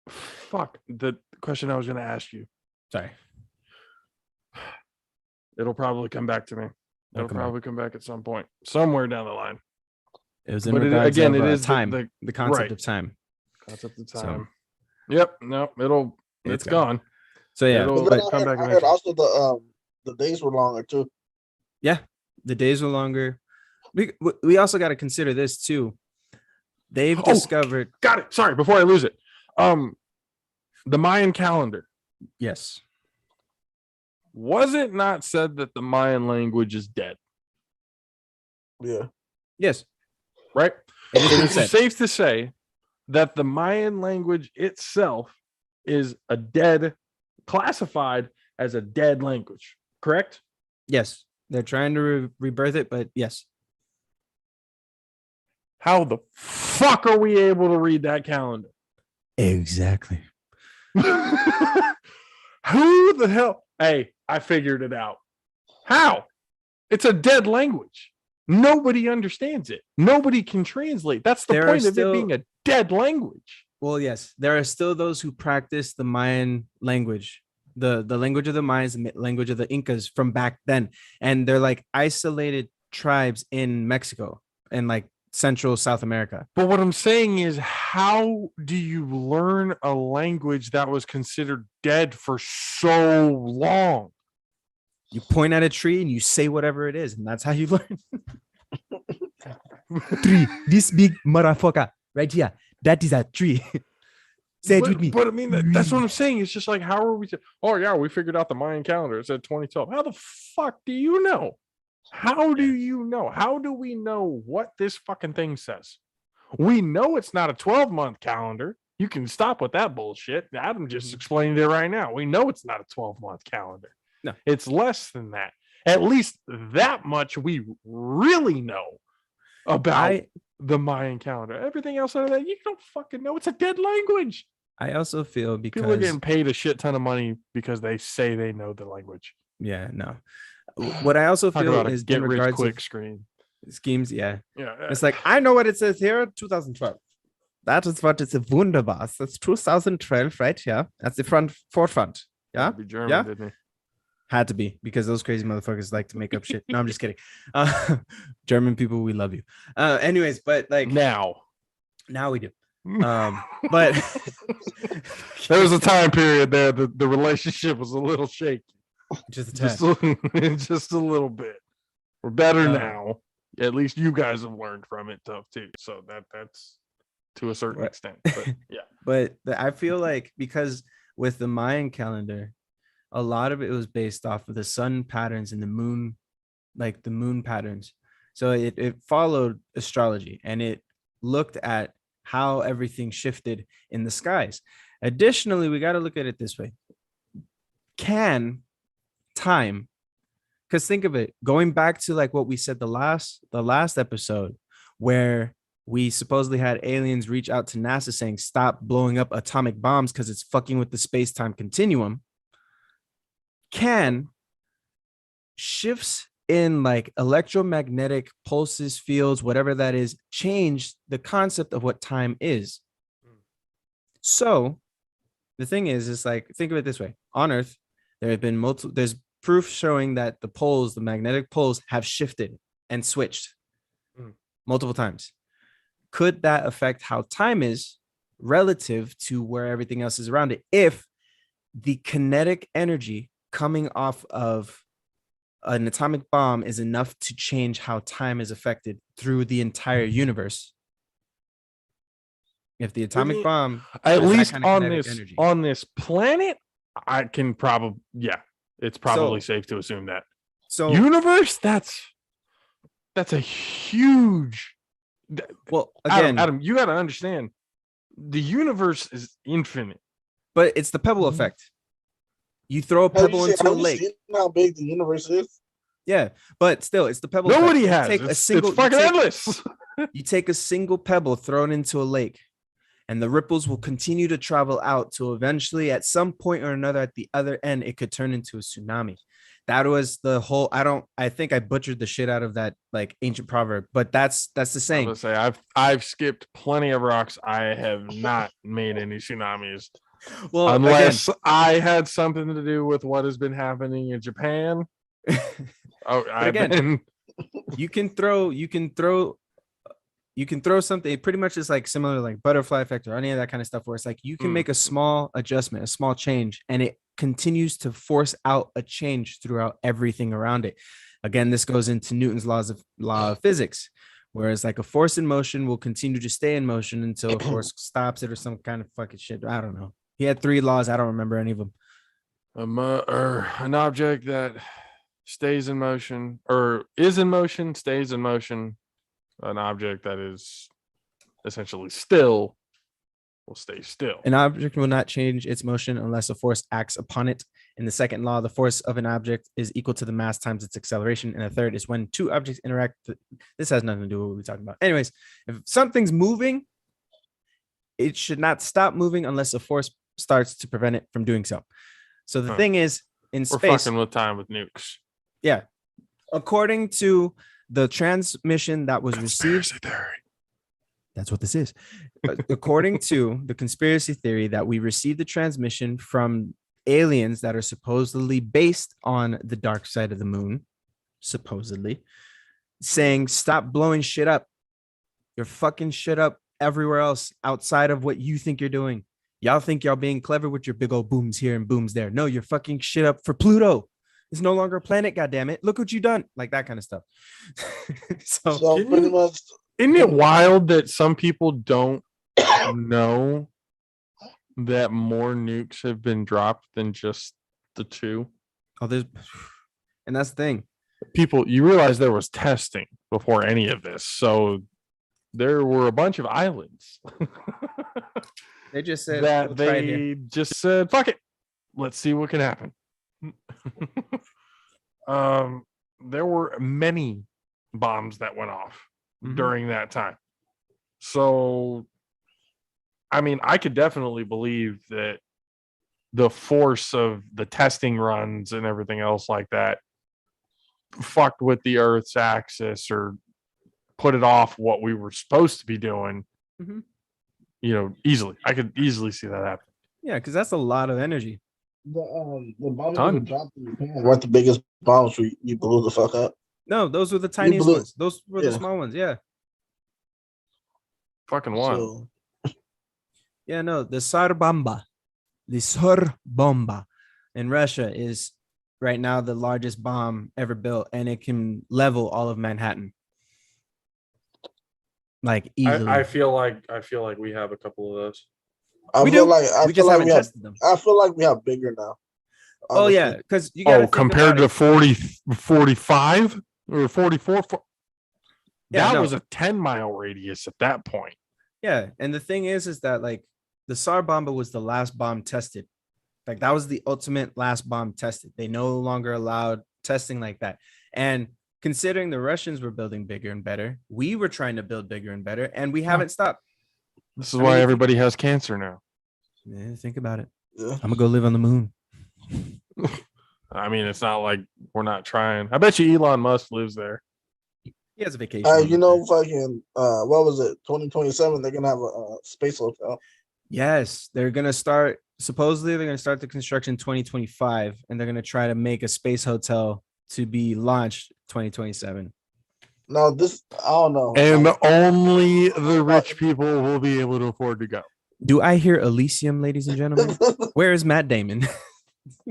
fuck the question I was going to ask you. Sorry. It'll probably come back to me. It'll come back. probably come back at some point, somewhere down the line. It was in But regards again, of, it is time. the The concept right. of time. concept of So- time. Yep. No, it's It's gone. So yeah, It'll But then come back I heard eventually. also the days were longer too. the days were longer. We also got to consider this too. They've Oh. discovered Got it. Sorry, before I lose it. The Mayan calendar. yes. Was it not said that the Mayan language is dead? Yeah. Yes. Right? It has been It's said. safe to say that the Mayan language itself is a dead, classified as a dead language. Correct? Yes. They're trying to rebirth it, but yes. How the fuck are we able to read that calendar? Exactly. Who the hell? Hey, I figured it out. How? It's a dead language. Nobody understands it. Nobody can translate. That's the There are point of still- it being a dead language. Well, yes, there are still those who practice the Mayan language, the language of the Mayans, the language of the Incas from back then, and they're like isolated tribes in Mexico and like Central South America. But what I'm saying is, how do you learn a language that was considered dead for so long? You point at a tree and you say whatever it is, and that's how you learn. Tree, this big motherfucker right here, that is a tree. Say it with me. But I mean, that's what I'm saying. It's just like, how are we? Oh yeah, we figured out the Mayan calendar. It said 2012. How the fuck do you know? How do you know? How do we know what this fucking thing says? We know it's not a 12-month calendar. You can stop with that bullshit. Adam just explained it right now. We know it's not a 12-month calendar. No. It's less than that. At least that much we really know about the Mayan calendar. Everything else out of that, you don't fucking know. It's a dead language. I also feel People are because getting paid a shit ton of money because they say they know the language. yeah, no. What I also Talk feel about a is get in rich regards quick of screen. schemes, yeah. Yeah, It's like I know what it says here, 2012. That is what it's a wunderbar. That's 2012, right? Yeah, that's the forefront. Yeah, Be German, yeah. didn't he? Had to be, because those crazy motherfuckers like to make up shit. No, I'm just kidding. German people, we love you. Anyways, but like Now. now we do. But There was a time period there that the relationship was a little shaky. just a tad. Just a little bit. We're better Uh, now. At least you guys have learned from it tough too. So that's to a certain Right. extent. But yeah. But I feel like because with the Mayan calendar, a lot of it was based off of the sun patterns and the moon, like the moon patterns. So it followed astrology, and it looked at how everything shifted in the skies. Additionally, we got to look at it this way. Can time, because think of it, going back to like what we said the last episode, where we supposedly had aliens reach out to NASA saying stop blowing up atomic bombs because it's fucking with the space-time continuum. Can shifts in like electromagnetic pulses, fields, whatever that is, change the concept of what time is? So the thing is like, think of it this way. On Earth, there have been there's proof showing that the poles, the magnetic poles, have shifted and switched multiple times. Could that affect how time is relative to where everything else is around it? If the kinetic energy coming off of an atomic bomb is enough to change how time is affected through the entire universe. If the atomic bomb, at has that least kind of kinetic energy. on this planet, I can probably, yeah, it's probably safe to assume that. So Universe, that's a huge. well, again, Adam, you got to understand, the universe is infinite. but it's the pebble effect. You throw a pebble into a lake. Seen how big the universe is? Yeah, but still, it's the pebble Nobody effect. has. Take It's fucking endless. You take a single pebble, throw it into a lake, and the ripples will continue to travel out to eventually, at some point or another, at the other end, it could turn into a tsunami. That was the whole. I think I butchered the shit out of that like ancient proverb, but that's the I saying. was gonna say I've skipped plenty of rocks. I have not made any tsunamis. Well, unless I had something to do with what has been happening in Japan. Oh, you can throw something. It pretty much is like similar, like butterfly effect or any of that kind of stuff, where it's like you can make a small adjustment, a small change, and it continues to force out a change throughout everything around it. Again, this goes into Newton's law of physics, whereas like a force in motion will continue to stay in motion until a force stops it or some kind of fucking shit. I don't know. He had 3 laws. I don't remember any of them. An object that stays in motion or is in motion stays in motion. An object that is essentially still will stay still. An object will not change its motion unless a force acts upon it. In the second law, the force of an object is equal to the mass times its acceleration. And the third is when 2 objects interact. This has nothing to do with what we're talking about. Anyways, if something's moving, it should not stop moving unless a force starts to prevent it from doing so. So the thing is, in We're space, fucking with time with nukes. yeah, according to the transmission that was received, that's what this is. According to the conspiracy theory that we received the transmission from aliens that are supposedly based on the dark side of the moon, supposedly saying, stop blowing shit up. You're fucking shit up everywhere else outside of what you think you're doing. Y'all think y'all being clever with your big old booms here and booms there. No, you're fucking shit up for Pluto. It's no longer a planet, goddammit. Look what you done. Like that kind of stuff. So pretty much. Isn't it wild that some people don't know that more nukes have been dropped than just the 2? And that's the thing. People, you realize there was testing before any of this. So there were a bunch of islands. They just said that they just said, fuck it. Let's see what can happen. There were many bombs that went off during that time. So, I mean, I could definitely believe that the force of the testing runs and everything else like that fucked with the Earth's axis or put it off what we were supposed to be doing. You know, easily. I could easily see that happen. Yeah, because that's a lot of energy. the bombs Ton. that dropped in Japan weren't the biggest bombs we blew the fuck up. No, those were the tiniest blew- ones. Those were the yeah. small ones. Yeah. Fucking wild. So Yeah, no, the Tsar Bomba in Russia is right now the largest bomb ever built, and it can level all of Manhattan. Like easily. I feel like we have a couple of those. I We feel do. like We just haven't tested them. I feel like we have bigger now. Oh honestly. yeah, because you gotta think compared about to it. 45 or 44. Yeah, That no. was a 10-mile radius at that point. Yeah, and the thing is that like the Tsar Bomba was the last bomb tested. Like that was the ultimate last bomb tested. They no longer allowed testing like that. And considering the Russians were building bigger and better, we were trying to build bigger and better, and we haven't stopped. This is I why mean, if you- everybody has cancer now. Yeah, think about it. Yeah. I'm gonna go live on the moon. I mean, it's not like we're not trying. I bet you Elon Musk lives there. He has a vacation. home You up know, there. fucking what was it? 2027. They're gonna have a space hotel. Yes, they're gonna start. Supposedly, they're gonna start the construction 2025, and they're gonna try to make a space hotel to be launched 2027. No, this I don't know. And Like, only the rich people will be able to afford to go. Do I hear Elysium, ladies and gentlemen? Where is Matt Damon?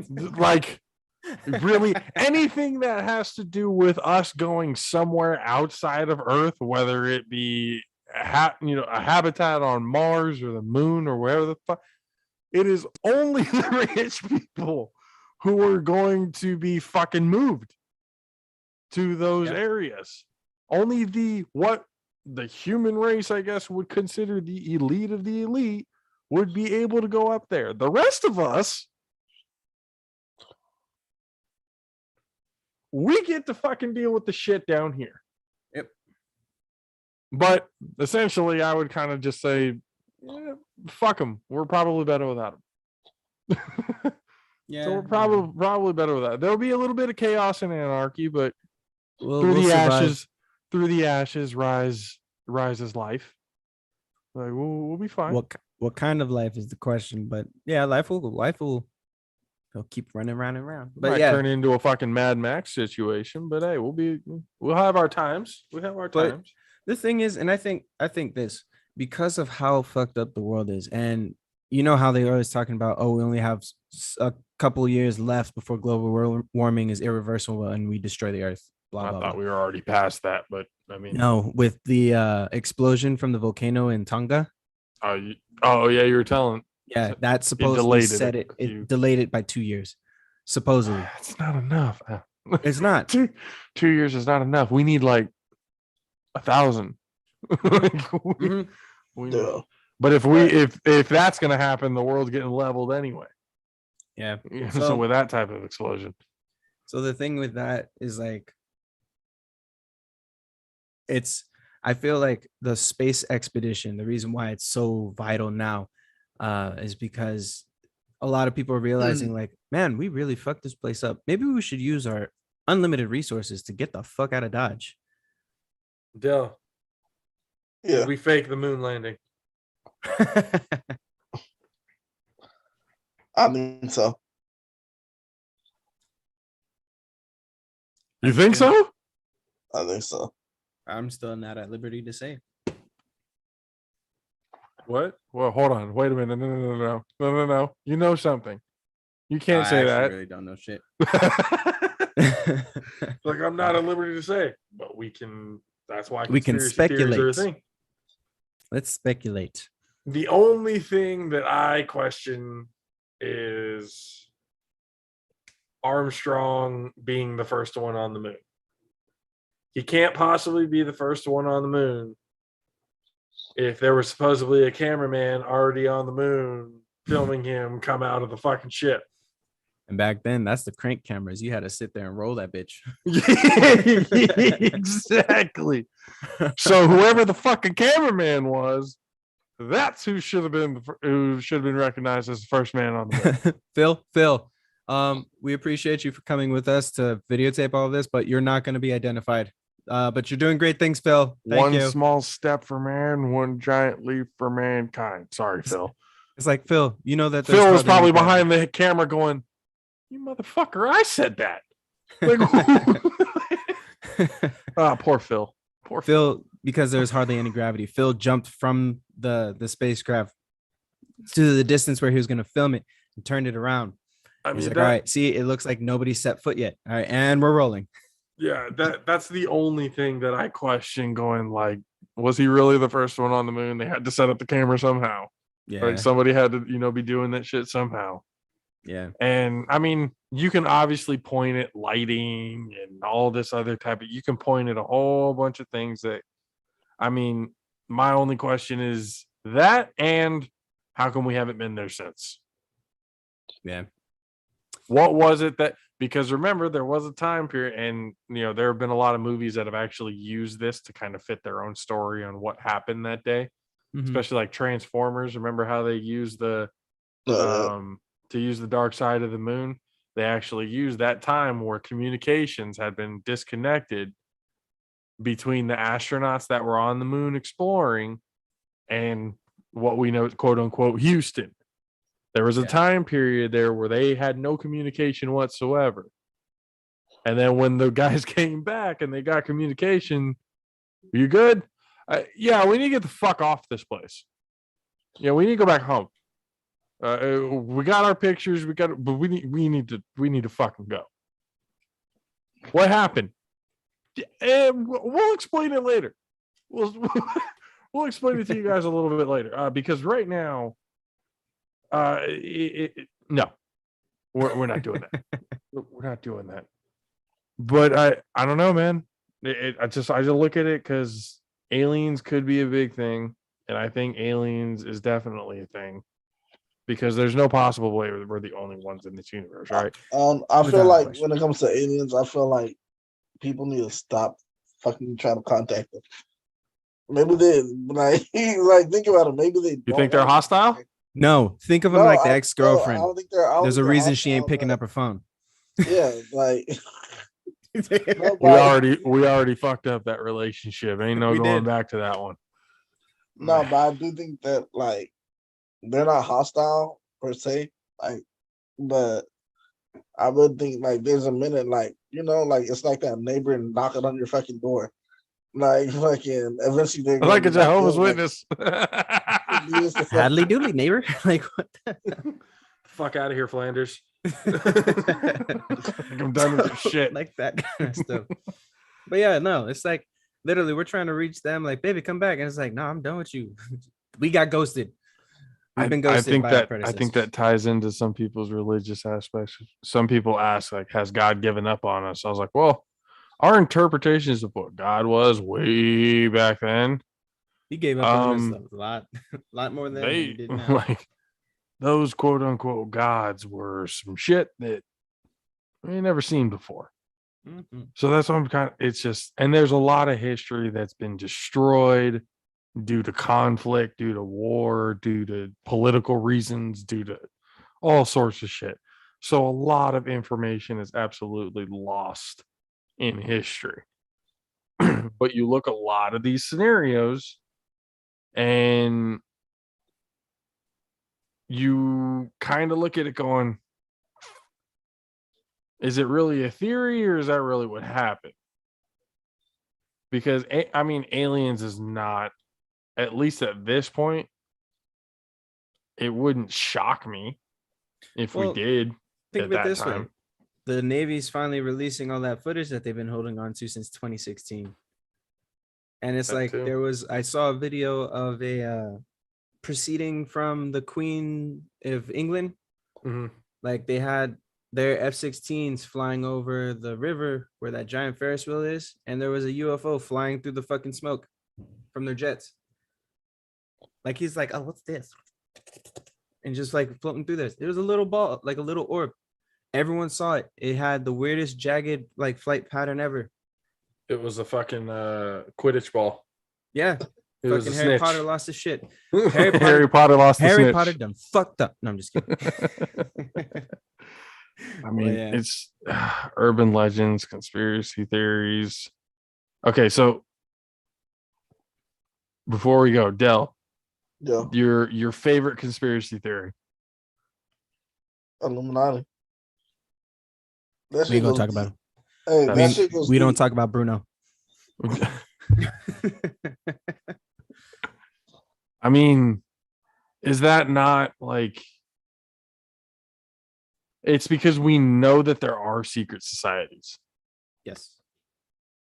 Like, really, anything that has to do with us going somewhere outside of Earth, whether it be a habitat on Mars or the moon or wherever the fuck, it is only the rich people who are going to be fucking moved to those areas. Only what the human race, I guess, would consider the elite of the elite would be able to go up there. The rest of us, we get to fucking deal with the shit down here. Yep. But essentially, I would kind of just say, fuck them. We're probably better without them. Yeah. So we're probably better with that. There'll be a little bit of chaos and anarchy, but We'll through the ashes rises life. Like we'll be fine. What kind of life is the question? But yeah, life will he'll keep running round and round. But Might yeah, turn into a fucking Mad Max situation, but hey, we'll have our times. We have our But- times. the thing is, and I think this because of how fucked up the world is, and you know how they always talking about, oh, we only have a couple of years left before global warming is irreversible and we destroy the earth. Blah I blah. thought blah. we were already past that, but I mean, No, with the explosion from the volcano in Tonga. oh yeah, you were telling. Yeah, that supposedly delayed it said a it. few- It delayed it by 2 years. Supposedly, That's not enough. it's not. 2 years is not enough. We need like 1,000. Mhm. We Yeah. need- But if that's gonna happen, the world's getting leveled anyway. Yeah. So So- with that type of explosion, So the thing with that is like, I feel like the space expedition, the reason why it's so vital now, is because a lot of people are realizing like, man, we really fucked this place up. Maybe we should use our unlimited resources to get the fuck out of Dodge. yeah, Yeah. we fake the moon landing. I think so. You think so? I think so. I'm still not at liberty to say. What? Well, hold on. Wait a minute. No. You know something. You can't say that. really don't know shit. Like I'm not at liberty to say, but we can. That's why We can conspiracy theories are a speculate. thing. Let's speculate. The only thing that I question is Armstrong being the first one on the moon. He can't possibly be the first one on the moon if there was supposedly a cameraman already on the moon filming him come out of the fucking ship. And back then, that's the crank cameras. You had to sit there and roll that bitch. Exactly. So whoever the fucking cameraman was, that's who should have been recognized as the first man on the moon. Phil, we appreciate you for coming with us to videotape all of this, but you're not going to be identified. But you're doing great things, Phil. Thank One you. small step for man, one giant leap for mankind. Sorry, Phil. It's like, Phil, you know that there's Phil was hardly any probably gravity. behind the camera going, "You motherfucker, I said that." Like, poor Phil. Poor Phil. Phil, because there's hardly any gravity, Phil jumped from the spacecraft to the distance where he was going to film it and turned it around. I He's mean, like, all right, see, it looks like nobody set foot yet. All right, and we're rolling. yeah, that's the only thing that I question. Going like, was he really the first one on the moon? They had to set up the camera somehow. Yeah, Right? Somebody had to, be doing that shit somehow. yeah, And I mean, you can obviously point at lighting and all this other type of, you can point at a whole bunch of things that, I mean, my only question is that, and how come we haven't been there since? yeah. What was it that, because remember, there was a time period, and, there have been a lot of movies that have actually used this to kind of fit their own story on what happened that day, Mhm. especially like Transformers. Remember how they used to use the dark side of the moon? They actually used that time where communications had been disconnected between the astronauts that were on the moon exploring and what we know, quote unquote, Houston. There was a Yeah. time period there where they had no communication whatsoever. And then when the guys came back and they got communication, you good? Yeah, we need to get the fuck off this place. Yeah, we need to go back home. We got our pictures. But we need to fucking go. What happened? We'll explain it later. We'll explain it to you guys a little bit later. Because right now, no, we're not doing that. We're not doing that. But I don't know, man. I just look at it because aliens could be a big thing, and I think aliens is definitely a thing. Because there's no possible way we're the only ones in this universe, right? I Without feel a like question. when it comes to aliens, I feel like people need to stop fucking trying to contact them. Maybe they like think about it. Maybe they. You think they're hostile? No, think of him No, like the I ex-girlfriend. don't think they're. I don't There's a think they're reason she ain't hostile, picking but up her phone. Yeah, like no, We but- already fucked up that relationship. Ain't no We going did. back to that one. no, but I do think that like they're not hostile per se. Like, but I would think like there's a minute like like it's like that neighbor knocking on your fucking door. Like fucking eventually they're Like a gonna knock Jehovah's you out, Witness. like, Hadley doodly neighbor. Like what? Fuck out of here, Flanders. I'm done with this shit. Like that kind of stuff. But yeah, no, it's like literally we're trying to reach them. Like, baby, come back, and it's like, no, I'm done with you. We got ghosted. We've been ghosted by our I predecessors. think that ties into some people's religious aspects. Some people ask, like, has God given up on us? I was like, well, our interpretations of what God was way back then, he gave up on us a lot more than he they did now. like those quote unquote gods were some shit that we ain't never seen before. Mhm. So that's what I'm kind of, it's just, and there's a lot of history that's been destroyed due to conflict, due to war, due to political reasons, due to all sorts of shit. So a lot of information is absolutely lost in history. But you look at a lot of these scenarios and you kind of look at it going, is it really a theory or is that really what happened? Because I mean, aliens is not, at least at this point, it wouldn't shock me if we Well, did Think at of it that this way. time. The Navy's finally releasing all that footage that they've been holding on to since 2016. And it's That like too. I saw a video of a proceeding from the Queen of England. Mhm. Like they had their F-16s flying over the river where that giant Ferris wheel is, and there was a UFO flying through the fucking smoke from their jets. Like he's like, oh, what's this? And just like floating through this. It was a little ball, like a little orb. Everyone saw it. It had the weirdest jagged like flight pattern ever. It was a fucking Quidditch ball. Yeah. It was a Fucking Harry snitch. Potter lost his shit. Harry Potter lost the Harry snitch. Potter done fucked up. No, I'm just kidding. I mean, yeah. it's urban legends, conspiracy theories. Okay, so before we go, Dell, Yeah, Your favorite conspiracy theory. Illuminati. That We shit ain't gonna goes talk about deep. him. Hey, That's- that shit goes We don't deep. talk about Bruno. I mean, is that not like? It's because we know that there are secret societies, Yes.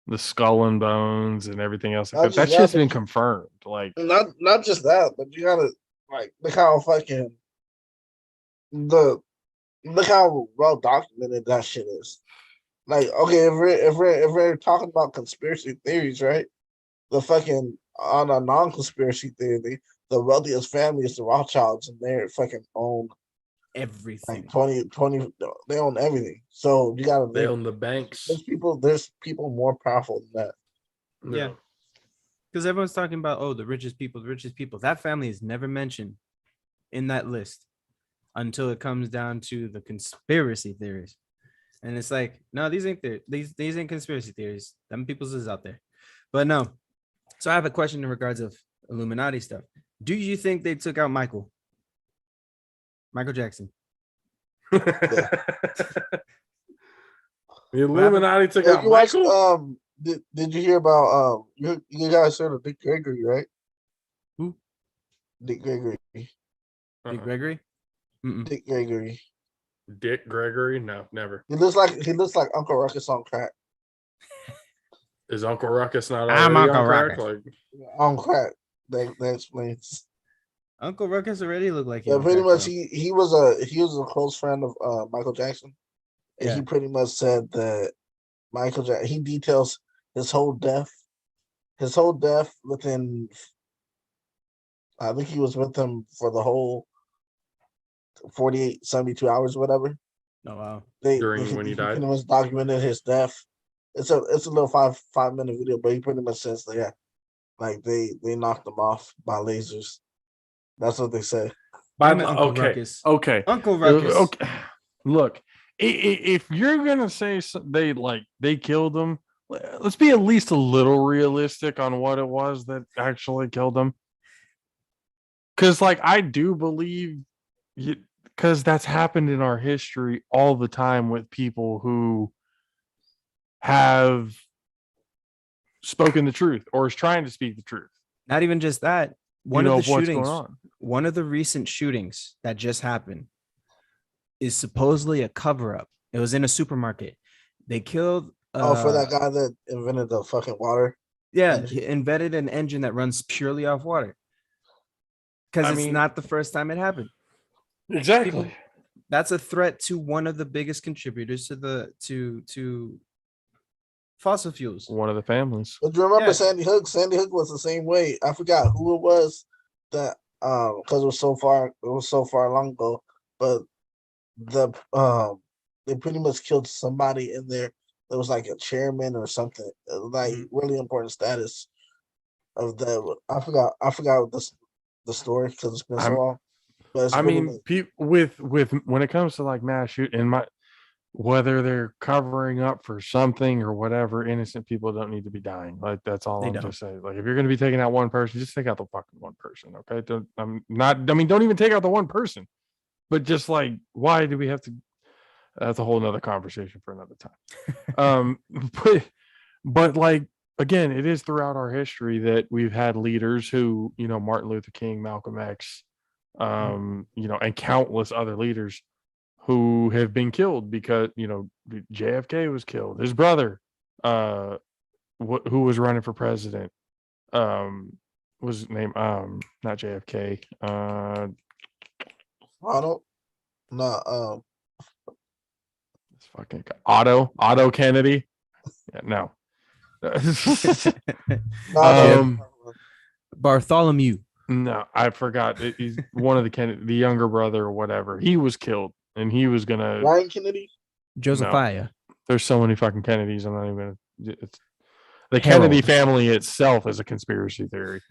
the Skull and Bones and everything else like Not that. That just that, shit's but been you- confirmed. Like, Not just that, but you gotta like look how fucking the look how well documented that shit is. Like, okay, if we're talking about conspiracy theories, right? The fucking on a non-conspiracy theory, the wealthiest family is the Rothschilds, and they're fucking own Everything. like 20. They own everything. So you gotta they think, own the banks. there's people more powerful than that. Yeah. Because everyone's talking about, oh, the richest people, the richest people. That family is never mentioned in that list until it comes down to the conspiracy theories. And it's like, no, these ain't these ain't conspiracy theories. Them people's is out there. But no. So I have a question in regards of Illuminati stuff. Do you think they took out Michael Jackson? The Illuminati took Yeah, out you watched Michael. did you hear about you guys heard of Dick Gregory, right? Who? Dick Gregory. Dick Uh-uh. Gregory? Mm-mm. Dick Gregory. Dick Gregory? No, never. He looks like Uncle Ruckus on crack. Is Uncle Ruckus not I'm already Uncle on crack? Ruckus. Like, On crack. That explains. Uncle Ruckus already looked like Yeah, him. pretty much he was a close friend of Michael Jackson. And Yeah. he pretty much said that Michael Jackson, he details his whole death. His whole death within, I think he was with him for the whole 48, 72 hours, whatever. Oh wow. During when he died? pretty much documented his death. It's a little 5 minute video, but he pretty much says that, yeah, like they knocked him off by lasers. That's what they say. by Damn it, Uncle okay, Ruckus. okay, Uncle Ruckus. okay. Look, if you're gonna say they killed him, let's be at least a little realistic on what it was that actually killed him. Because, like, I do believe, because that's happened in our history all the time with people who have spoken the truth or is trying to speak the truth. Not even just that. One you know of the what's shootings, going on. one of the recent shootings that just happened is supposedly a cover up. It was in a supermarket. They killed For that guy that invented the fucking water. yeah, engine. he invented an engine that runs purely off water. Because I it's mean- not the first time it happened. Exactly. That's a threat to one of the biggest contributors to the to fossil fuels. One of the families. But you remember Yeah. Sandy Hook? Sandy Hook was the same way. I forgot who it was that because it was so far long ago. But they pretty much killed somebody in there. That was like a chairman or something, like really important status of that. I forgot the story because it's been so long. But it's I pretty mean, much- with when it comes to like mass shoot in my whether they're covering up for something or whatever, innocent people don't need to be dying. Like that's all They I'm don't. just saying. Like if you're going to be taking out one person, just take out the fucking one person. Okay, don't, I'm not. I mean, don't even take out the one person. But just like, why do we have to? That's a whole nother conversation for another time. But like again, it is throughout our history that we've had leaders who, Martin Luther King, Malcolm X, and countless other leaders who have been killed because JFK was killed. His brother, who was running for president, was named not JFK. Ronald, no, It's fucking Otto Kennedy. Yeah, no. no, Bartholomew. No, I forgot. He's one of the younger brother or whatever. He was killed, and he was gonna. Ryan Kennedy. Josephiah. There's so many fucking Kennedys. I'm not even. It's the Harold. Kennedy family itself is a conspiracy theory.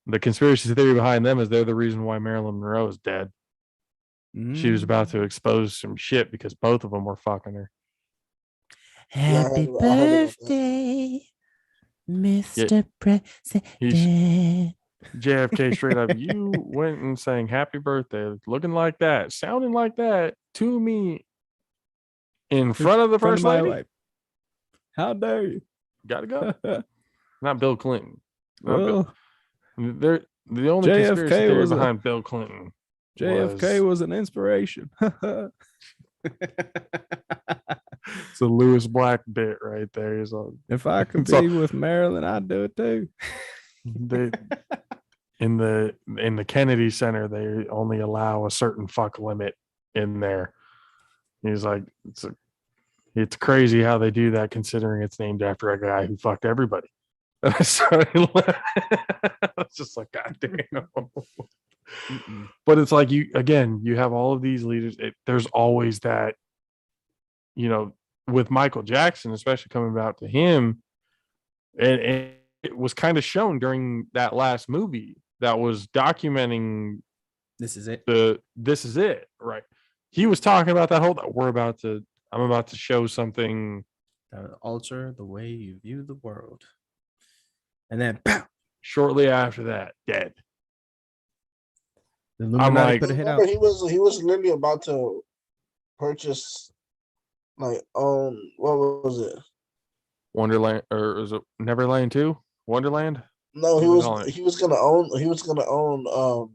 The conspiracy theory behind them is they're the reason why Marilyn Monroe is dead. She was about to expose some shit because both of them were fucking her. Happy I heard about that. birthday, Mr. President. JFK straight up, you went and sang happy birthday, looking like that, sounding like that to me in front of the front of first my lady. wife. How dare you? Gotta go. Not Bill Clinton. Not Bill. Well, They're the only conspiracy JFK theory was behind Bill Clinton. JFK was an inspiration. It's a Lewis Black bit right there. He's all, If I could So- be with Marilyn, I'd do it too. they in the Kennedy Center, they only allow a certain fuck limit in there. He's like, it's crazy how they do that, considering it's named after a guy who fucked everybody. So it's just like, God damn. But it's like, you have all of these leaders. There's always that, with Michael Jackson, especially coming about to him, and it was kind of shown during that last movie that was documenting This is it. this is it, right? He was talking about that whole I'm about to show something Alter the way you view the world. And then pow, shortly after that, dead. the Illuminati like- put a hit out. Remember, he was literally about to purchase, like, what was it? Wonderland, or is it Neverland 2? Wonderland? No, What are they calling it? he was gonna own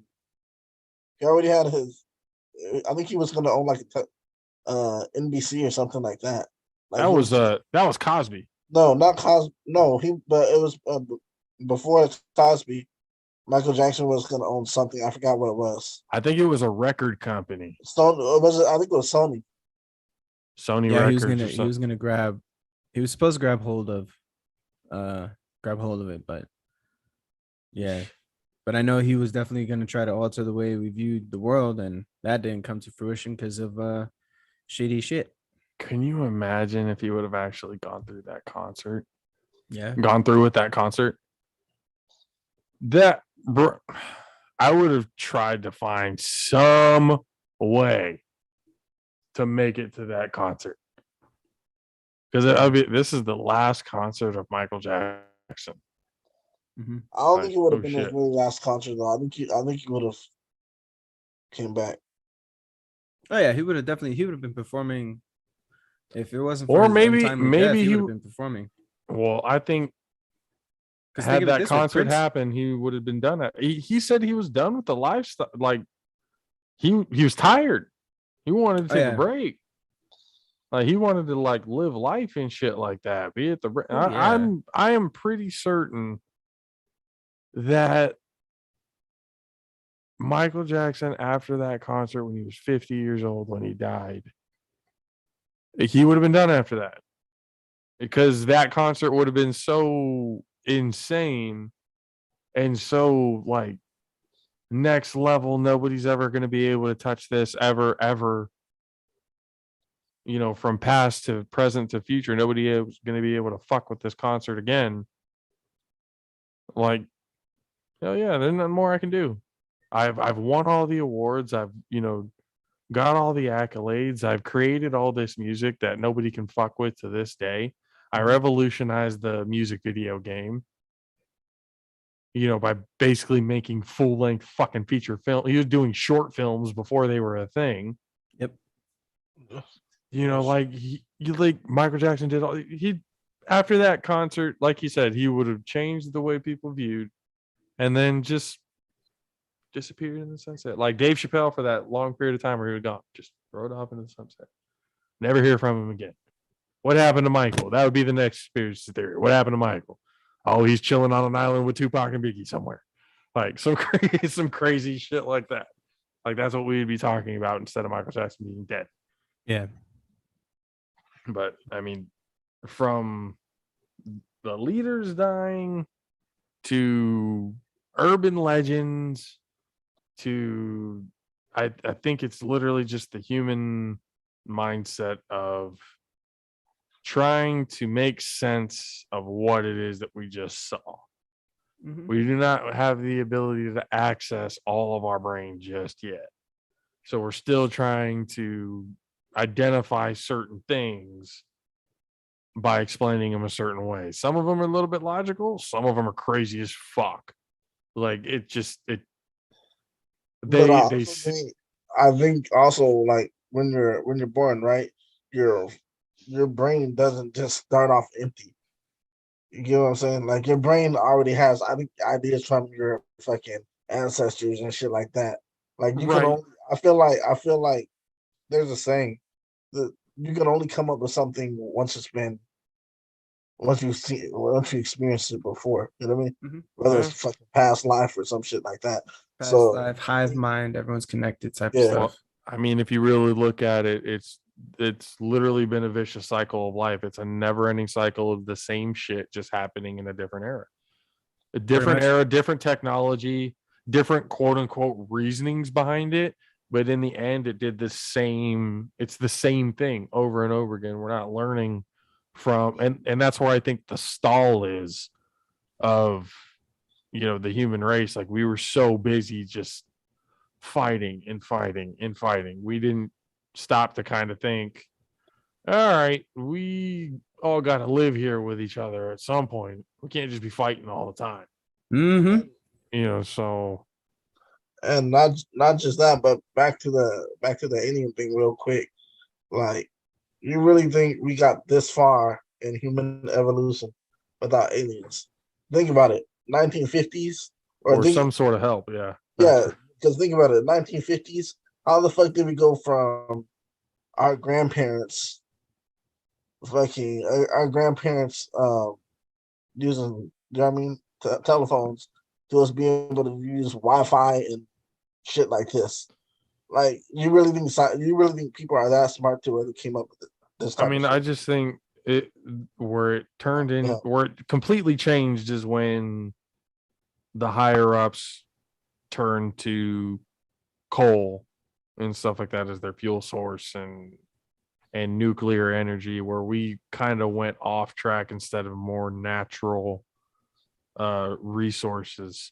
he already had his, I think he was gonna own like NBC or something like that. Like That was Cosby. no, not Cosby. No, but it was before Cosby. Michael Jackson was gonna own something. I forgot what it was. I think it was a record company. Stone was it? I think it was Sony. Sony Yeah, Records. he was gonna grab. He was supposed to grab hold of it, but yeah. But I know he was definitely gonna try to alter the way we viewed the world, and that didn't come to fruition because of shitty shit. Can you imagine if he would have actually gone through that concert? Yeah. Gone through with that concert? I would have tried to find some way to make it to that concert. Because this is the last concert of Michael Jackson. Mm-hmm. I don't Like, think it would have oh, been shit. his really last concert though. I think he would have came back. Oh yeah, he would have been performing if it wasn't Or for his maybe- untimely maybe death, he he would have been performing. Well, I think 'Cause had think of it that this way, concert Prince- happened, he would have been done. He said he was done with the lifestyle. Like he was tired. He wanted to Oh, take yeah. a break. Like he wanted to like live life and shit like that. Be at the. Oh, yeah. I am pretty certain that Michael Jackson, after that concert, when he was 50 years old, when he died, he would have been done after that, because that concert would have been so insane and so like next level. Nobody's ever going to be able to touch this ever. From past to present to future, nobody is going to be able to fuck with this concert again. Like, hell yeah, there's nothing more I can do. I've won all the awards. I've got all the accolades. I've created all this music that nobody can fuck with to this day. I revolutionized the music video game. By basically making full length fucking feature film. He was doing short films before they were a thing. Yep. Like Michael Jackson did after that concert, like he said, he would have changed the way people viewed, and then just disappeared in the sunset. Like Dave Chappelle for that long period of time where he was gone, just rode off into the sunset. Never hear from him again. What happened to Michael? That would be the next conspiracy theory. What happened to Michael? Oh, he's chilling on an island with Tupac and Biggie somewhere. Like some crazy shit like that. Like that's what we'd be talking about instead of Michael Jackson being dead. Yeah. But I mean, from the leaders dying to urban legends to I think it's literally just the human mindset of trying to make sense of what it is that we just saw. Mhm. We do not have the ability to access all of our brain just yet. So we're still trying to identify certain things by explaining them a certain way. Some of them are a little bit logical. Some of them are crazy as fuck. Like it just it But I think also like when you're born, right? Your your brain doesn't just start off empty. You get what I'm saying? Like your brain already has, I think, ideas from your fucking ancestors and shit like that. Like you can right. only, I feel like there's a saying that you can only come up with something once you experienced it before. You know what I mean? Mhm. Whether Yeah. it's fucking past life or some shit like that. Past So life, hive mind, everyone's connected type of Yeah. stuff. I mean, if you really look at it, it's literally been a vicious cycle of life. It's a never-ending cycle of the same shit just happening in a different era. A different much. era, different technology, different quote unquote reasonings behind it. But in the end, it did the same, it's the same thing over and over again. We're not learning from and that's where I think the stall is of the human race. Like we were so busy just fighting and fighting and fighting. We didn't stop to kind of think, all right, we all got to live here with each other at some point. We can't just be fighting all the time. So and not just that, but back to the alien thing real quick. Like, you really think we got this far in human evolution without aliens? Think about it. 1950s, or some sort of help. Yeah. yeah, because think about it. 1950s. How the fuck did we go from our grandparents, fucking our grandparents, using, you know what I mean, telephones, to us being able to use Wi-Fi and shit like this? Like, you really think people are that smart to where they came up with this I type of mean, shit? I just think where it turned in, where it completely changed is when the higher ups turned to coal and stuff like that as their fuel source and nuclear energy, where we kind of went off track instead of more natural resources.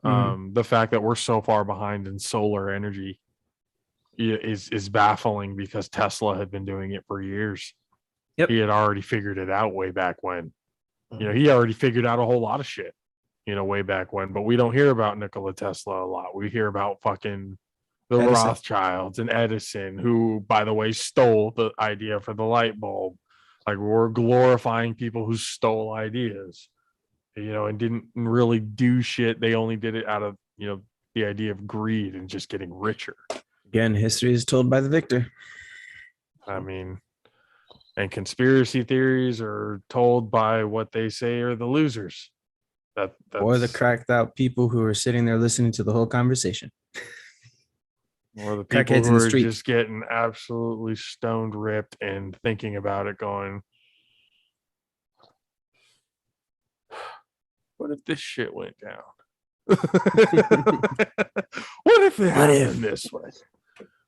The fact that we're so far behind in solar energy is baffling because Tesla had been doing it for years. Yep. He had already figured it out way back when. He already figured out a whole lot of shit, way back when. But we don't hear about Nikola Tesla a lot. We hear about fucking the Edison. Rothschilds and Edison, who, by the way, stole the idea for the light bulb. Like, we're glorifying people who stole ideas, and didn't really do shit. They only did it out of, the idea of greed and just getting richer. Again, history is told by the victor. I mean, and conspiracy theories are told by what they say are the losers. Or the cracked out people who are sitting there listening to the whole conversation. Or the people Crackheads who in the are street. just getting absolutely stoned ripped and thinking about it going, what if this shit went down? What if it happened this way?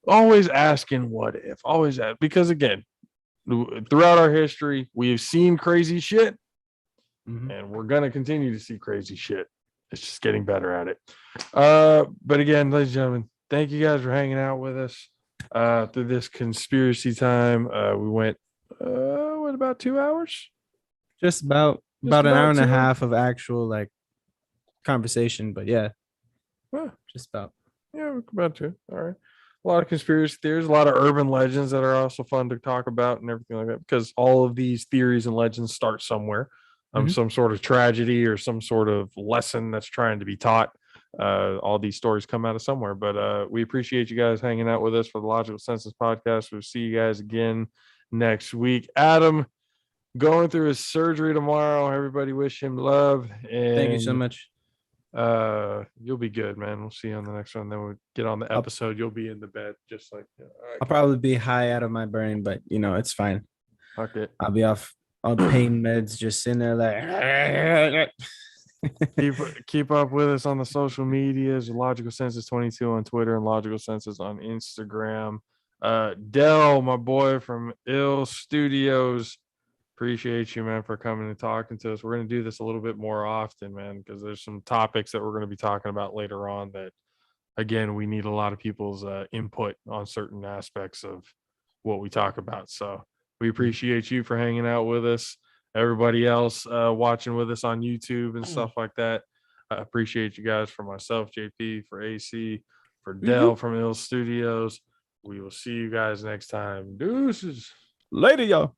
Always asking what if, always ask, because again, throughout our history, we have seen crazy shit, and we're going to continue to see crazy shit. It's just getting better at it. But again, ladies and gentlemen, thank you guys for hanging out with us through this conspiracy time. We went, about 2 hours? Just about an hour and a half of actual like conversation, but yeah, just about. Yeah, about 2. All right. A lot of conspiracy theories, a lot of urban legends that are also fun to talk about and everything like that, because all of these theories and legends start somewhere, some sort of tragedy or some sort of lesson that's trying to be taught. All these stories come out of somewhere, but we appreciate you guys hanging out with us for the Logical Senses podcast. We'll see you guys again next week. Adam going through his surgery tomorrow. Everybody wish him love. And thank you so much. You'll be good, man. We'll see you on the next one. Then we'll get on the episode. You'll be in the bed just like, all right. I'll probably be high out of my brain, but it's fine. Okay. I'll be off all pain meds, just sitting there like keep up with us on the social medias. Logical Senses 22 on Twitter and Logical Senses on Instagram. Dell, my boy from Ill Studios, appreciate you, man, for coming and talking to us. We're going to do this a little bit more often, man, because there's some topics that we're going to be talking about later on that, again, we need a lot of people's input on certain aspects of what we talk about. So we appreciate you for hanging out with us. Everybody else watching with us on YouTube and stuff like that. I appreciate you guys. For myself, JP, for AC, for Dell from Ill Studios. We will see you guys next time. Deuces. Later, y'all.